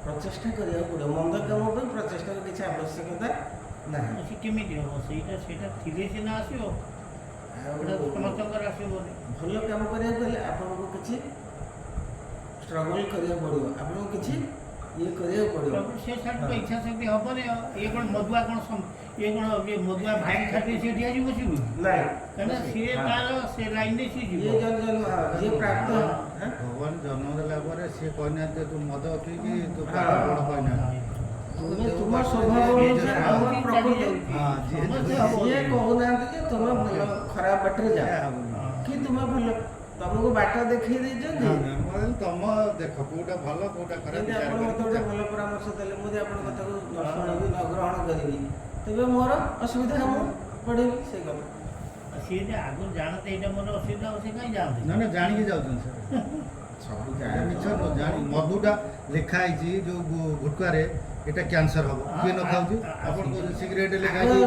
प्रचेषा करा पड़ो मंद कम प्रचेषा किसी आवश्यकता ସେ କେମିତି ହେବ? ସେଇଟା ଥିଲେ ସିନା ଆସିବ, ସମସ୍ତଙ୍କର ଆସିବନି। ଭଲ କାମ କରିବାକୁ ହେଲେ ଆପଣଙ୍କୁ କିଛି ଷ୍ଟ୍ରଗଲ୍ କରିବାକୁ ପଡ଼ିବ, ଆପଣଙ୍କୁ କିଛି ଇଏ କରିବାକୁ ପଡ଼ିବ। ସେ ଛାଡ଼ିବ, ଇଚ୍ଛା ଶକ୍ତି ହେବନି। ଇଏ କ'ଣ ମଦୁଆ ଇଏ ମଦୁଆ ଭାଇ ଛାଡ଼ି ସିଏ ଠିଆ ଯିବ ବସିବୁ ନାଇଁ, କାହିଁକିନା ସିଏ ତାର ସେ ଲାଇନ୍ରେ ସିଏ ଯିବ। ଯିଏ ପ୍ରାପ୍ତ ଭଗବାନ ଜନ୍ମ ଦେଲା ପରେ ସିଏ କହିନାହାନ୍ତି ତୁ ମଦ ପିଇକି ତୁ ପାଠ ପଢ଼ କହିନାହାନ୍ତି। ତୁମ ସ୍ୱଭାବ ଅନୁସାରେ ଆମ ପ୍ରକୃତି ସିଏ କହୁନାହାନ୍ତି ଯେ ତୁମେ ଭଲ ଖରାପ ବାଟରେ ଯାଅ କି ତୁମେ ଭଲ, ତମକୁ ବାଟ ଦେଖେଇ ଦେଇଛନ୍ତି। ତମ ଦେଖ କୋଉଟା ଭଲ କୋଉଟା ଖରାପ। ଯଦି ଆପଣ ମୋତେ ଗୋଟେ ଭଲ ପରାମର୍ଶ ଦେଲେ, ମୁଁ ଯଦି ଆପଣଙ୍କ କଥାକୁ ନ ଶୁଣିବି, ନ ଗ୍ରହଣ କରିବି, ତେବେ ମୋର ଅସୁବିଧା ମୁଁ ପଡ଼ିବି। ସେଇ କଥା ସିଏ ଯେ ଆଗରୁ ଜାଣନ୍ତି ଏଇଟା ମୋର ଅସୁବିଧା, ସେ କାହିଁ ଯାଆନ୍ତି? ନା ଜାଣିକି ଯାଉଛନ୍ତି ସାର୍, ସବୁ ମିଛ ଜାଣି। ମଧୁଟା ଲେଖା ହେଇଛି ଯୋଉ ଗୁଟକାରେ ଏଟା କ୍ୟାନ୍ସର ହବ, କିଏ ନ ଖାଉଛି? ଆପଣ ସିଗାରେଟ ଲେଖା ହେଇଛି,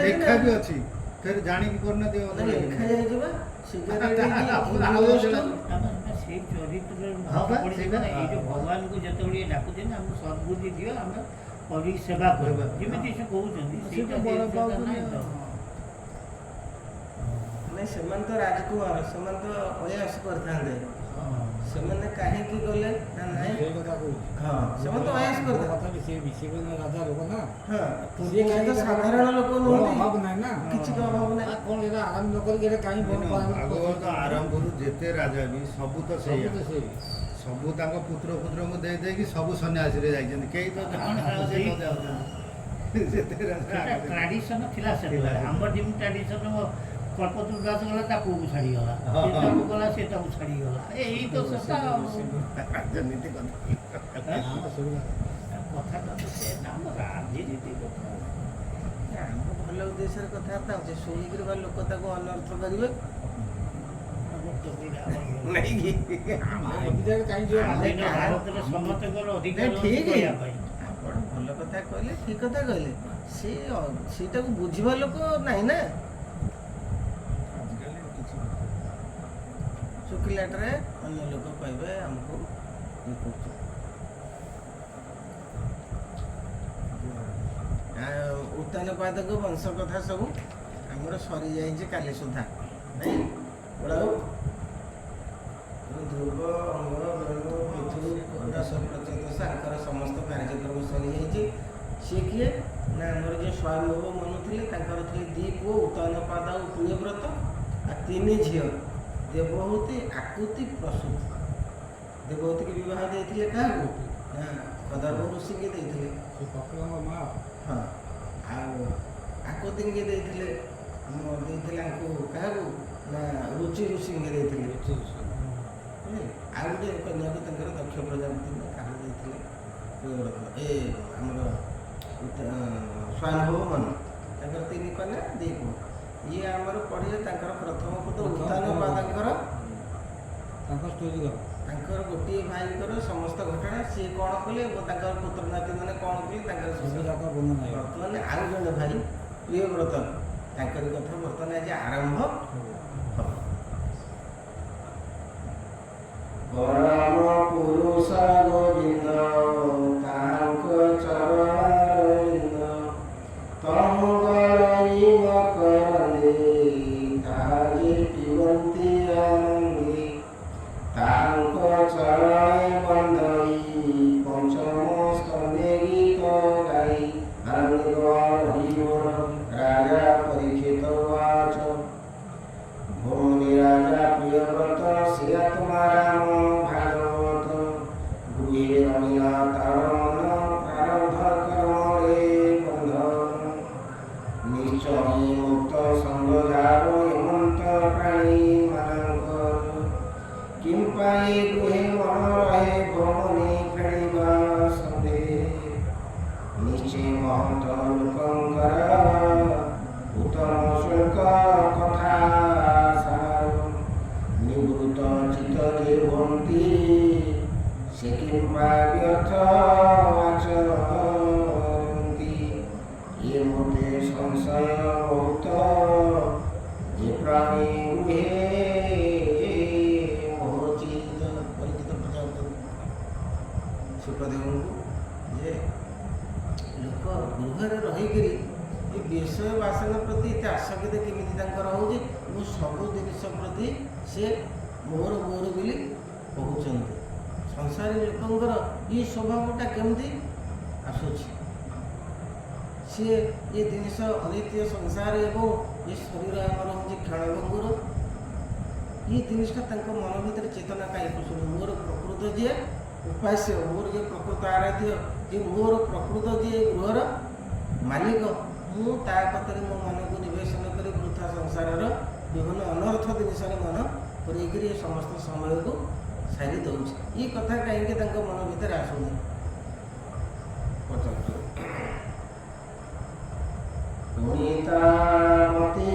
ଲେଖା ବି ଅଛି, ଫେର ଜାଣିକି କରିନାହାନ୍ତି। ଲେଖା ଯାଇଯିବ ସିଗାରେଟ ସେଇ ଚରିତ୍ରରେ ଏଇ ଯୋଉ ଭଗବାନଙ୍କୁ ଯେତେବେଳେ ଡାକୁଛନ୍ତି ଆମକୁ ସଦ୍ବୁଦ୍ଧି ଦିଅ, ଆମେ ପରି ସେବା କରିବା ଯେମିତି ସେ କହୁଛନ୍ତି, ସେଇଟା ନାହିଁ ତ। ନାଇଁ, ସେମାନେ ତ ରାଜକୁମାର, ସେମାନେ ତ ଅୟାସ କରିଥାନ୍ତେ। ସେମାନେ କାହିଁକି ଗଲେ ନା ନାଇଁ, ହଁ ସେମାନେ ତ ଅୟାସ କରିଥାନ୍ତେ। ସାଧାରଣ ଲୋକ ନୁହନ୍ତି, କିଛି ତ ଅଭାବ ନାହିଁ। ଆରମ୍ଭରୁ ଯେତେ ରାଜା ବି ସବୁ ତ ସେଇଆ, ସବୁ ତାଙ୍କ ପୁତ୍ରଙ୍କୁ ଦେଇ ଦେଇକି ସବୁ ସନ୍ନ୍ୟାସୀରେ ଯାଇଛନ୍ତି, କେହି ତ ଟ୍ରାଡିସନ ଥିଲା ସେତେବେଳେ। ଆମର ଯେମିତି ଟ୍ରାଡିସନ କଳ୍ପତରୁ ଦାସ ଗଲା ତା ପୁଅକୁ ଛାଡ଼ିଗଲା, ସେ ତାକୁ ଗଲା ସେ ତାକୁ ଛାଡ଼ିଗଲା। ଏଇ ତ ସେଟା ରାଜନୀତି କଥାଟା ତ ସେ ଆମ ରାଜନୀତି କଥା। ଆମ ଭଲ ଉଦ୍ଦେଶ୍ୟରେ କଥାବାର୍ତ୍ତା ହଉଛି, ଶୁଣିକିରି ବା ଲୋକ ତାକୁ ଅନର୍ଥ କରିବେ ଭାରତରେ ସମସ୍ତଙ୍କର ଅଧିକାର ଠିକ। କରିବା ପାଇଁ। ଆପଣ ଭଲ କଥା କହିଲେ, ଠିକ କଥା କହିଲେ, ସେଇଟାକୁ ବୁଝିବା ଲୋକ ନାହିଁ ନା। ଶୁଖିଲାଟାରେ ଅନ୍ୟ ଲୋକ କହିବେ ଆମକୁ ଇଏ କରୁଛୁ। ଉତ୍ତାନ ପାଦକ ବଂଶ କଥା ସବୁ ଆମର ସରିଯାଇଛି କାଲି ସୁଦ୍ଧା, ନାଇଁ ଗୁଡ଼ାଉ ଧ୍ରୁବ ଅମର ବେଣୁ ପୃଥୁ ଦଶ ପ୍ରଚେତସ ଆଙ୍କର ସମସ୍ତ କାର୍ଯ୍ୟକ୍ରମ ସରିଯାଇଛି। ସିଏ କିଏ ନା ଆମର ଯିଏ ସ୍ୱୟଂଭବ ମନୁ ଥିଲେ, ତାଙ୍କର ଥିଲେ ଦୁଇ ପୁଅ ଉତ୍ତାନ ପାଦ ଆଉ ପ୍ରିୟବ୍ରତ, ଆଉ ତିନି ଝିଅ ଦେବହୂତି, ଆକୁତି, ପ୍ରସୂତି। ଦେବହୂତିକି ବିବାହ ଦେଇଥିଲେ କାହାକୁ ନା କଦର୍ପ ଋଷିକି ଦେଇଥିଲେ, ହଁ। ଆଉ ଆକୁତିଙ୍କି ଦେଇଥିଲେ ଆଙ୍କୁ କାହାକୁ ନା ରୁଚି ଋଷିଙ୍କି ଦେଇଥିଲେ। ଆଉ ଗୋଟେ କନ୍ୟାକୁ ତାଙ୍କର ଦକ୍ଷ ପ୍ରଜାପତି କାହାକୁ ଦେଇଥିଲେ ଏ ଆମର ସ୍ୱୟଂଭବ ମନୁ, ତାଙ୍କର ତିନି କନ୍ୟା ଦୁଇ ପୁଅ। ଇଏ ଆମର ପଢ଼ିଲେ ତାଙ୍କର ପ୍ରଥମ ପୁତ୍ର ଉତ୍ତାନ ପାଦଙ୍କର ତାଙ୍କର ଗୋଟିଏ ଭାଇଙ୍କର ସମସ୍ତ ଘଟଣା ସିଏ କ'ଣ କଲେ ଏବଂ ତାଙ୍କର ପୁତ୍ର ନାତି ମାନେ କ'ଣ କଲେ ତାଙ୍କର ବର୍ତ୍ତମାନ ଆଉ ଜଣେ ଭାଇ ପ୍ରିୟବ୍ରତ, ତାଙ୍କରି କଥା ବର୍ତ୍ତମାନ ଆଜି ଆରମ୍ଭ ହେବ। ପରମ ପୁରୁଷ ଗୋବିନ୍ଦ ତାଙ୍କ ଚରଣାରବିନ୍ଦ, ତମୁ ଗରିବ କରଲେ ତାଜେ ପିବନ୍ତି ଆନନ୍ଦେ, ତାଙ୍କ ଚରଣେ ବନ୍ଦଇ ପଞ୍ଚମ ସ୍କନ୍ଧେ ଗୀତ ଗାଇ ଆନନ୍ଦ ହରିବୋଲ ରାଜା ପରୀକ୍ଷିତ ବାଚ। ଭଉଣୀ ରାଜା ପ୍ରିୟବ୍ରତ ସିଆ ତୁମାରାମ ଭାଗବତ, ଗୃହେ ରହିଲା ତାର ମନ ପ୍ରାରବ୍ଧ କର୍ମରେ ବନ୍ଧନ, ନିଶ୍ଚୟ ମୁକ୍ତ ସଙ୍ଗ ଯାର ହେମନ୍ତ ପ୍ରାଣୀ ମାନଙ୍କର, କିମ୍ପାଇ ଗୃହେ ମନ ରହେ ଭଉଣୀ ଖେଳିବା ସନ୍ଦେହ, ନିଶ୍ଚୟ ମହନ୍ତ ଲୋକଙ୍କର ଉତ୍ତମ ଶୁଳ୍କ କଥା ସାର, ନିବୃତ ଚିତ୍ତ ଯେ ହୁଅନ୍ତି ସେ କିମ୍ବା ବ୍ୟର୍ଥ ଆଚରନ୍ତି, ଇଏ ମୋତେ ସଂଶୟ ବହୁତ ଯେ ପ୍ରାଣୀ ଗୃହେ ମୋଚିତ। ପରିଚିତ ପଚାରୁଛନ୍ତି ସୁଖଦେବଙ୍କୁ ଯେ ଲୋକ ଗୃହ ଘରେ ରହିକିରି ଏ ବିଷୟ ବାସନା ପ୍ରତି ଏତେ ଆସକ୍ତି କେମିତି ତାଙ୍କର ହେଉଛି ଏବଂ ସବୁ ଜିନିଷ ପ୍ରତି ସେ ମୋର ମୋର ବୋଲି କହୁଛନ୍ତି। ସଂସାରୀ ଲୋକଙ୍କର ଏ ସ୍ୱଭାବଟା କେମିତି ଆସୁଛି? ସିଏ ଏ ଜିନିଷ ଅନିତ୍ୟ ସଂସାର ଏବଂ ଏ ଶରୀର ଆମର ହେଉଛି କ୍ଷଣଭଙ୍ଗୁର। ଏ ଜିନିଷଟା ତାଙ୍କ ମନ ଭିତରେ ଚେତନା କାହିଁ ପଶୁନି? ମୋର ପ୍ରକୃତ ଯିଏ ଉପାସ୍ୟ, ମୋର ଯିଏ ପ୍ରକୃତ ଆରାଧ୍ୟ, ଯେ ମୋର ପ୍ରକୃତ ଯିଏ ଗୃହର ମାଲିକ, ମୁଁ ତା କଥାରେ ମୋ ମନକୁ ନିବେଶନ କରି ବୃଥା ସଂସାରର ବିଭିନ୍ନ ଅନର୍ଥ ଜିନିଷରେ ମନ ପୁରେଇକିରି ଏ ସମସ୍ତ ସମୟକୁ ସାରି ଦେଉଛି। ଏ କଥା କାହିଁକି ତାଙ୍କ ମନ ଭିତରେ ଆସୁନି? ପୁଣିତାମତି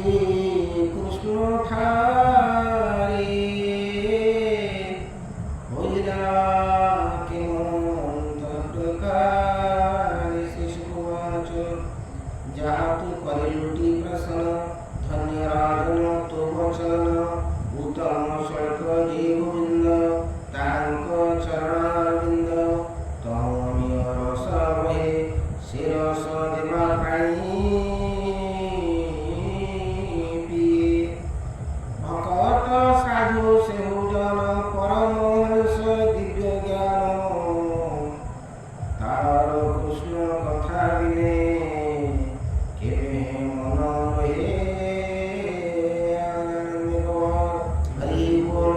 କୃଷ୍ଣ ଠାରେ ହୋଇଲା କେମନ୍ତ ପ୍ରକାରେ ଶିଶୁବାଚ ଯାହା ତୁ କରିଲୁଟି ପ୍ରସନ୍ନ ଧନ୍ୟ ରାଜନ ତୋ ବଚନ ଉତ୍ତମ ସ୍ୱର୍ଗ ଯେ ଗୋବିନ୍ଦ ତାଙ୍କ ଚରଣାରବିନ୍ଦ ତମୀୟ ରସ ବହେ ଶିରସ ଦେବା ପ୍ରାଣୀ ଭକତ ସାଧୁ ସେହୁ ଜନ ପରମହଂସ ଦିବ୍ୟ ଜ୍ଞାନ ତାର କୃଷ୍ଣ କଥା ବିନେ କେବେ ମନ ରହେ ହରି ବୋଲ।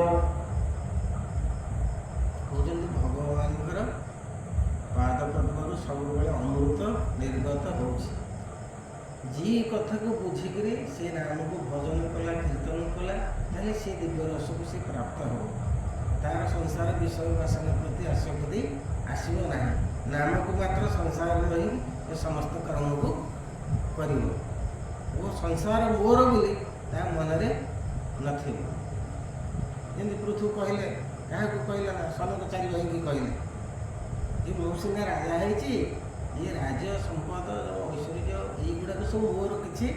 କହୁଛନ୍ତି ଭଗବାନଙ୍କର ପାଦ ପଦ୍ମରୁ ସବୁବେଳେ ଅମୃତ ନିର୍ଗତ ହେଉଛି। ଯିଏ କଥାକୁ ବୁଝିକିରି ସେ ନାମକୁ ଭଜନ କଲା, କୀର୍ତ୍ତନ କଲା, ତାହେଲେ ସେ ଦିବ୍ୟ ରସକୁ ସେ ପ୍ରାପ୍ତ ହେବ। ତାର ସଂସାର ବିଷୟ ବାସନା ପ୍ରତି ଆସକ୍ତି ଆସିବ ନାହିଁ। ନାମକୁ ମାତ୍ର ସଂସାରରେ ରହି ସେ ସମସ୍ତ କର୍ମକୁ କରିବ ଓ ସଂସାର ମୋର ବୋଲି ତା ମନରେ ନଥିବ। ଯେମିତି ପୃଥୁ କହିଲେ, କାହାକୁ କହିଲା ନା ସନକ ଚାରି ଭାଇକି କହିଲେ ଯେ ମୁଁ ସିନା ରାଜା ହେଇଛି, ଏ ରାଜ୍ୟ ସମ୍ପଦ ଐଶ୍ୱର୍ଯ୍ୟ ଏଇଗୁଡ଼ାକ ସବୁ ମୋର କିଛି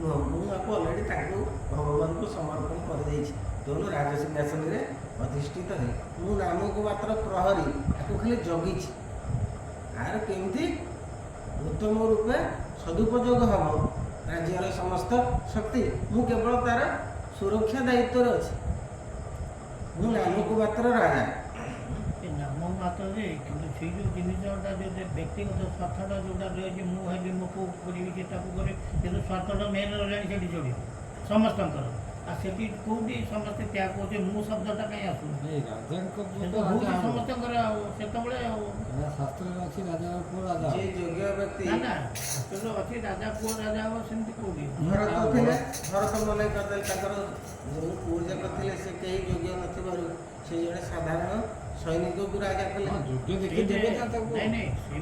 ନୁହଁ। ମୁଁ ଆକୁ ଅଲରେଡ଼ି ତାଙ୍କୁ ଭଗବାନଙ୍କୁ ସମର୍ପଣ କରିଦେଇଛି। ତେଣୁ ରାଜସିଂହାସନରେ ଅଧିଷ୍ଠିତ ହେଇ ମୁଁ ନାମକୁ ମାତ୍ର ପ୍ରହରୀ, ଆକୁ ଖାଲି ଜଗିଛି। ଆର କେମିତି ଉତ୍ତମ ରୂପେ ସଦୁପଯୋଗ ହେବ ରାଜ୍ୟର ସମସ୍ତ ଶକ୍ତି, ମୁଁ କେବଳ ତାର ସୁରକ୍ଷା ଦାୟିତ୍ୱରେ ଅଛି। ମୁଁ ନାମକୁ ମାତ୍ର ରାଜା। ନାମ ମାତ୍ରରେ କିନ୍ତୁ ସେଇ ଯେଉଁ ଜିନିଷଟା ଯେଉଁ ବ୍ୟକ୍ତିଗତ ସ୍ୱାର୍ଥଟା ଯେଉଁଟା ରହିଛି, ମୁଁ ହେବି ମୋ ପୁଅ କରିବି କି ତାକୁ କରିବି, କିନ୍ତୁ ସ୍ୱାର୍ଥଟା ମେନ୍ ରହିଲାଣି ସେଠି ଯୋଡ଼ି ସମସ୍ତଙ୍କର। ଆଉ ସେଠି କେଉଁଠି ସମସ୍ତେ ତ୍ୟାଗ କରୁଛେ, ମୁଁ ଶବ୍ଦଟା କାହିଁ ଆସୁନି? ସମସ୍ତଙ୍କର ଆଉ ସେତେବେଳେ ଆଉ ଶାସ୍ତ୍ରରେ ଅଛି ରାଜା ପୁଅ ରାଜା। ଯେ ଯୋଗ୍ୟ ବ୍ୟକ୍ତି ନା ନା କିନ୍ତୁ ଅଛି ରାଜା ପୁଅ ରାଜା ହେବ, ସେମିତି କେଉଁଠି? ଭରତ ଥିଲେ, ଭରତ ମନେ କରିଦେଲେ ତାଙ୍କର ଯେଉଁ ପୁଅ ଯାକ ଥିଲେ ସେ କେହି ଯୋଗ୍ୟ ନଥିବାରୁ ସେ ଜଣେ ସାଧାରଣ ସୈନିକକୁ ରାଜା କଲେ।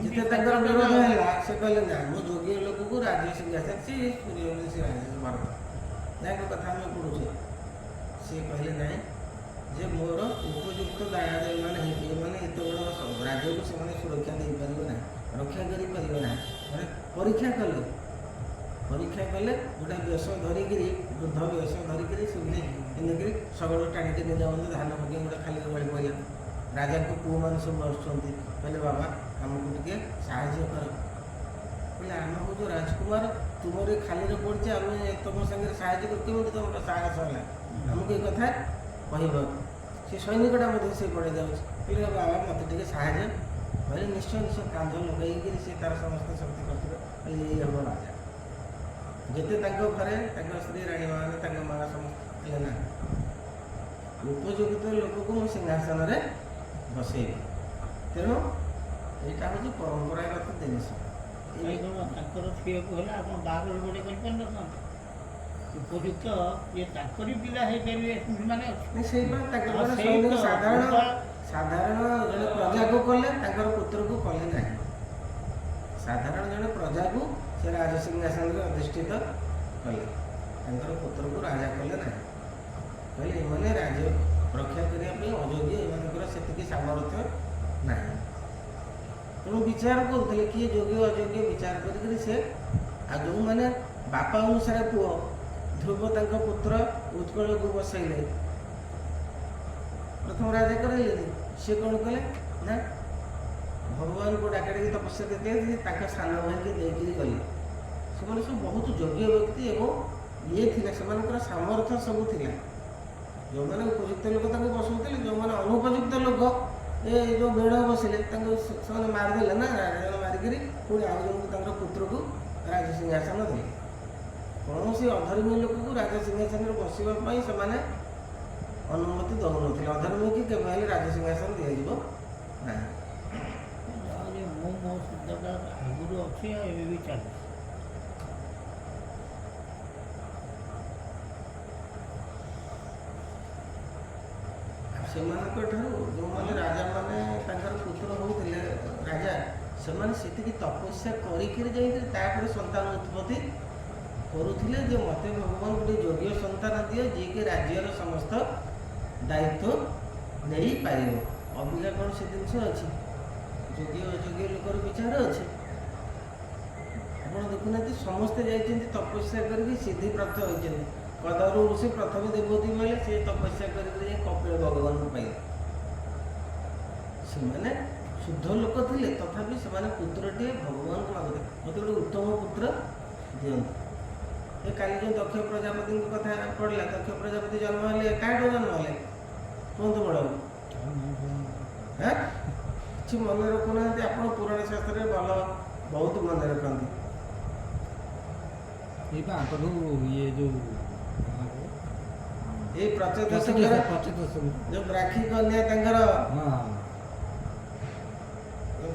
ଯେତେ ତାଙ୍କର ବିରୋଧ ହେଲା ସେ କହିଲେ ନା, ମୁଁ ଯୋଗ୍ୟ ଲୋକକୁ ରାଜ୍ୟ ସିଂହାସନ ସେ ସୂର୍ଯ୍ୟବଂଶୀ ରାଜା ଭରତ ଯାହାଙ୍କ କଥା ଆମେ ପଢ଼ୁଛେ, ସିଏ କହିଲେ ନାହିଁ ଯେ ମୋର ଉପଯୁକ୍ତ ଦାୟାଦମାନେ ହେବେ, ଏମାନେ ଏତେ ବଡ଼ ରାଜ୍ୟକୁ ସେମାନେ ସୁରକ୍ଷା ଦେଇପାରିବେ ନାହିଁ, ରକ୍ଷା କରିପାରିବେ ନାହିଁ। ମାନେ ପରୀକ୍ଷା କଲେ ଗୋଟେ ବେଶ ଧରିକିରି, ବୃଦ୍ଧ ବେଶ ଧରିକିରି ସେମାନେ ଏମିତିକିରି ଶଗଡ଼ ଟାଣିକି ନେଇଯାଉଛନ୍ତି। ଧାନ ପକେଇ ଗୋଟେ ଖାଲିରେ ବଳି ପଡ଼ିଲା। ରାଜାଙ୍କ ପୁଅମାନେ ସବୁ ଆସୁଛନ୍ତି, କହିଲେ ବାବା ଆମକୁ ଟିକେ ସାହାଯ୍ୟ କର। କହିଲେ ଆମେ ହେଉଛୁ ରାଜକୁମାର, ତୁମର ଏ ଖାଲିରେ ପଡ଼ିଛି, ଆମେ ତୁମ ସାଙ୍ଗରେ ସାହାଯ୍ୟ କରୁ, କେମିତି ତୁମର ସାହସ ହେଲା ଆମକୁ ଏ କଥା କହିବାକୁ? ସେ ସୈନିକଟା ମଧ୍ୟ ସେ ପଳେଇ ଯାଉଛି, କହିଲେ ବାବା ମୋତେ ଟିକେ ସାହାଯ୍ୟ। କହିଲେ ନିଶ୍ଚୟ ନିଶ୍ଚୟ। କାନ୍ଧ ଲଗାଇକିରି ସେ ତାର ସମସ୍ତ ଶକ୍ତି କରିଥିଲେ। କହିଲେ ଏଇ ହେବ ରାଜା। ଯେତେ ତାଙ୍କ ଘରେ ତାଙ୍କ ସ୍ତ୍ରୀ ରାଣୀମାନେ ତାଙ୍କ ମା ସମସ୍ତେ କହିଲେ ନା, ଉପଯୁକ୍ତ ଲୋକକୁ ମୁଁ ସିଂହାସନରେ ବସେଇବି। ତେଣୁ ଏଇଟା ହେଉଛି ପରମ୍ପରାଗତ ଜିନିଷ। ତାଙ୍କର ଝିଅକୁ ହେଲେ ଆପଣ ବାହାଘର ଗୋଟେ କରିପାରିନଥାନ୍ତେ? ଉପଯୁକ୍ତ ଇଏ ତାଙ୍କରି ପିଲା ହେଇପାରିବେ ମାନେ ସେଇପାଇଁ ତାଙ୍କର ସାଧାରଣ ଜଣେ ପ୍ରଜାକୁ କଲେ, ତାଙ୍କର ପୁତ୍ରକୁ କଲେ ନାହିଁ। ସାଧାରଣ ଜଣେ ପ୍ରଜାକୁ ସେ ରାଜସିଂହାସନରେ ଅଧିଷ୍ଠିତ କଲେ, ତାଙ୍କର ପୁତ୍ରକୁ ରାଜା କଲେ ନାହିଁ। କହିଲେ ଏମାନେ ରାଜ୍ୟ ରକ୍ଷା କରିବା ପାଇଁ ଅଯୋଗ୍ୟ, ଏମାନଙ୍କର ସେତିକି ସାମର୍ଥ୍ୟ ନାହିଁ। ତେଣୁ ବିଚାର କରୁଥିଲେ କିଏ ଯୋଗ୍ୟ ଅଯୋଗ୍ୟ ବିଚାର କରିକିରି ସେ, ଆଉ ଯେଉଁମାନେ ବାପା ଅନୁସାରେ ପୁଅ, ଧ୍ରୁବ ତାଙ୍କ ପୁତ୍ର ଉତ୍କଳକୁ ବସେଇଲେ, ପ୍ରଥମ ରାଜା କରାଇଲେନି, ସେ କ'ଣ କଲେ ନା ଭଗବାନଙ୍କୁ ଡାକିକି ତପସ୍ୟା ଦେଇଥିଲେ ତାଙ୍କ ସାନ ଭାଇକି ଦେଇକିରି ଗଲେ। ସେମାନେ ସବୁ ବହୁତ ଯୋଗ୍ୟ ବ୍ୟକ୍ତି ଏବଂ ଇଏ ଥିଲେ, ସେମାନଙ୍କର ସାମର୍ଥ୍ୟ ସବୁ ଥିଲା। ଯେଉଁମାନେ ଉପଯୁକ୍ତ ଲୋକ ତାଙ୍କୁ ବସଉଥିଲେ, ଯେଉଁମାନେ ଅନୁପଯୁକ୍ତ ଲୋକ ଏ ଯେଉଁ ବେଢ଼ ବସିଲେ ତାଙ୍କୁ ସେମାନେ ମାରିଦେଲେ ନା, ରାଜା ମାରିକିରି ପୁଣି ଆଉ ଜଣଙ୍କୁ ତାଙ୍କର ପୁତ୍ରକୁ ରାଜ ସିଂହାସନ ଦେଲେ। କୌଣସି ଅଧର୍ମୀ ଲୋକକୁ ରାଜ ସିଂହାସନରେ ବସିବା ପାଇଁ ସେମାନେ ଅନୁମତି ଦେଉନଥିଲେ। ଅଧର୍ମୀକି କେବେ ହେଲେ ରାଜ ସିଂହାସନ ଦିଆଯିବ ନାହିଁ। ମୁଁ ମୋ ଶବ୍ଦଟା ଆଗରୁ ଅଛି ଆଉ ଏବେ ବି ଚାଲିଛି। ସେମାନଙ୍କ ଠାରୁ ଯେଉଁମାନେ ରାଜାମାନେ ତାଙ୍କର ପୁତ୍ର ହେଉଥିଲେ ରାଜା, ସେମାନେ ସେତିକି ତପସ୍ୟା କରିକିରି ଯାଇକିରି ତାପରେ ସନ୍ତାନ ଉତ୍ପତ୍ତି କରୁଥିଲେ ଯେ ମୋତେ ଭଗବାନ ଗୋଟେ ଯୋଗ୍ୟ ସନ୍ତାନ ଦିଅ ଯିଏକି ରାଜ୍ୟର ସମସ୍ତ ଦାୟିତ୍ୱ ନେଇପାରିବ। ଅବିକା କ'ଣ ସେ ଜିନିଷ ଅଛି? ଯୋଗ୍ୟ ଅଯୋଗ୍ୟ ଲୋକର ବିଚାର ଅଛି? ଆପଣ ଦେଖୁନାହାନ୍ତି, ସମସ୍ତେ ଯାଇଛନ୍ତି ତପସ୍ୟା କରିକି ସିଦ୍ଧି ପ୍ରାପ୍ତ ହୋଇଛନ୍ତି। କଦରୁ ଋଷି ପ୍ରଥମେ ଦେବତୀ କହିଲେ, ସେ ତପସ୍ୟା କରିକି ଯାଇ କପିଳ ଭଗବାନଙ୍କୁ ପାଇଲେ। ସେମାନେ ଶୁଦ୍ଧ ଲୋକ ଥିଲେ, ତଥାପି ସେମାନେ ପୁତ୍ରଟିଏ ଭଗବାନଙ୍କୁ ମାଗୁଥିଲେ, ମୋତେ ଗୋଟେ ଉତ୍ତମ ପୁତ୍ର ଦିଅନ୍ତୁ। ଏ କାଲି ଯେଉଁ ଦକ୍ଷ ପ୍ରଜାପତିଙ୍କ କଥା ପଡ଼ିଲା, ଦକ୍ଷ ପ୍ରଜାପତି ଜନ୍ମ ହେଲେ କାହାଠୁ ଜନ୍ମ ହେଲେ କୁହନ୍ତୁ ବଡ଼? କିଛି ମନେ ରଖୁନାହାନ୍ତି ଆପଣ? ପୁରାଣ ଶାସ୍ତ୍ରରେ ଭଲ ବହୁତ ମନେ ରଖନ୍ତି। ଏଇ ଆଙ୍କଠୁ ଇଏ ଯେଉଁ ଏଇ ପ୍ରଚେତଙ୍କର ଯେଉଁ ରାକ୍ଷୀ କନ୍ୟା ତାଙ୍କର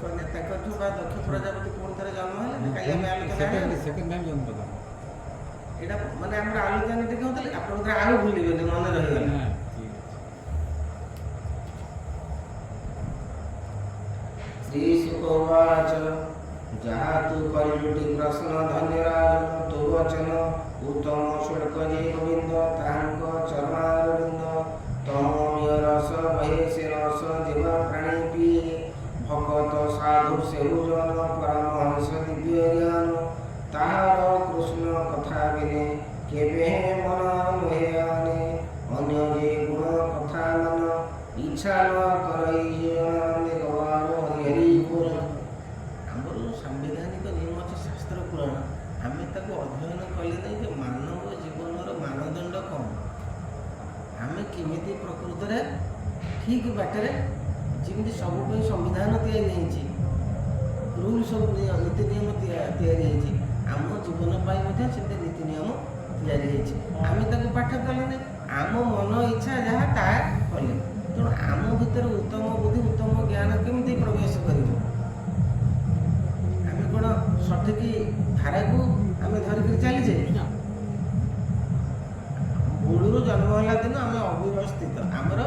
କନ୍ୟା ତାଙ୍କଠୁ ବା ଦକ୍ଷ ପ୍ରଜାପତି ପୁଣି ଥରେ ଜନ୍ମ ହେଲେ କାଲି ଆମେ ଆଲୋଚନା ଏଇଟା ମାନେ ଆମର ଆଲୋଚନା ଟିକେ ହେଉଥିଲେ, ଆପଣଙ୍କର ଆଉ ଭୁଲିବେନି, ମନେ ରହିଗଲା। ଶ୍ରୀ ସୁଖବାଚ ଯାହା ତୁ କରିଲୁଟି ପ୍ରଶ୍ନ ଧନ୍ୟରାଜ ତୋ ବଚନ ଉତ୍ତମ ଶୁଳ୍କ ଯେ ଗୋବିନ୍ଦ ତାଙ୍କ ଚରଣାରବିନ୍ଦ ତମୀୟ ରସ ବହେ ସେ ରସ ଯିବା ପ୍ରାଣୀ ପିଏ ଭକତ ସାଧୁ ସେହୁଜନ ପରମହଂସ ଦିବ୍ୟ ଜ୍ଞାନ ତାହାର କୃଷ୍ଣ କଥା ବିନେ କେବେ ମନ ନୁହେଁ ଆନେ ଅନ୍ୟ ଯେ ଗୁଣ କଥା ମନ ଇଚ୍ଛା ନ କରଇ ଆମର ସାମ୍ବିଧାନିକ ନିୟମ ଅଛି ଶାସ୍ତ୍ର ପୁରାଣ, ଆମେ ତାକୁ ଅଧ୍ୟୟନ କଲେ ନାହିଁ ଯେ ମାନବ ଜୀବନର ମାନଦଣ୍ଡ କ'ଣ, ଆମେ କେମିତି ପ୍ରକୃତରେ ଠିକ୍ ବାଟରେ, ଯେମିତି ସବୁ ପାଇଁ ସମ୍ବିଧାନ ତିଆରି ହେଇଛି, ରୁଲ୍ ସବୁ ନୀତି ନିୟମ ତିଆରି ହେଇଛି, ଆମ ଜୀବନ ପାଇଁ ମଧ୍ୟ ସେମିତି ନୀତି ନିୟମ ତିଆରି ହେଇଛି। ଆମେ ତାକୁ ପାଠ କଲେ ନାହିଁ, ଆମ ମନ ଇଚ୍ଛା ଯାହା ତାହା କଲେ। ତେଣୁ ଆମ ଭିତରେ ଉତ୍ତମ ବୁଦ୍ଧି ଉତ୍ତମ ଜ୍ଞାନ କେମିତି ପ୍ରବେଶ କରିବ? ଆମେ କ'ଣ ସଠିକ୍ ଧାରାକୁ ଆମେ ଧରିକିରି ଚାଲିଛେ? ମୂଳରୁ ଜନ୍ମ ହେଲା ଦିନ ଆମେ ଅବ୍ୟବସ୍ଥିତ, ଆମର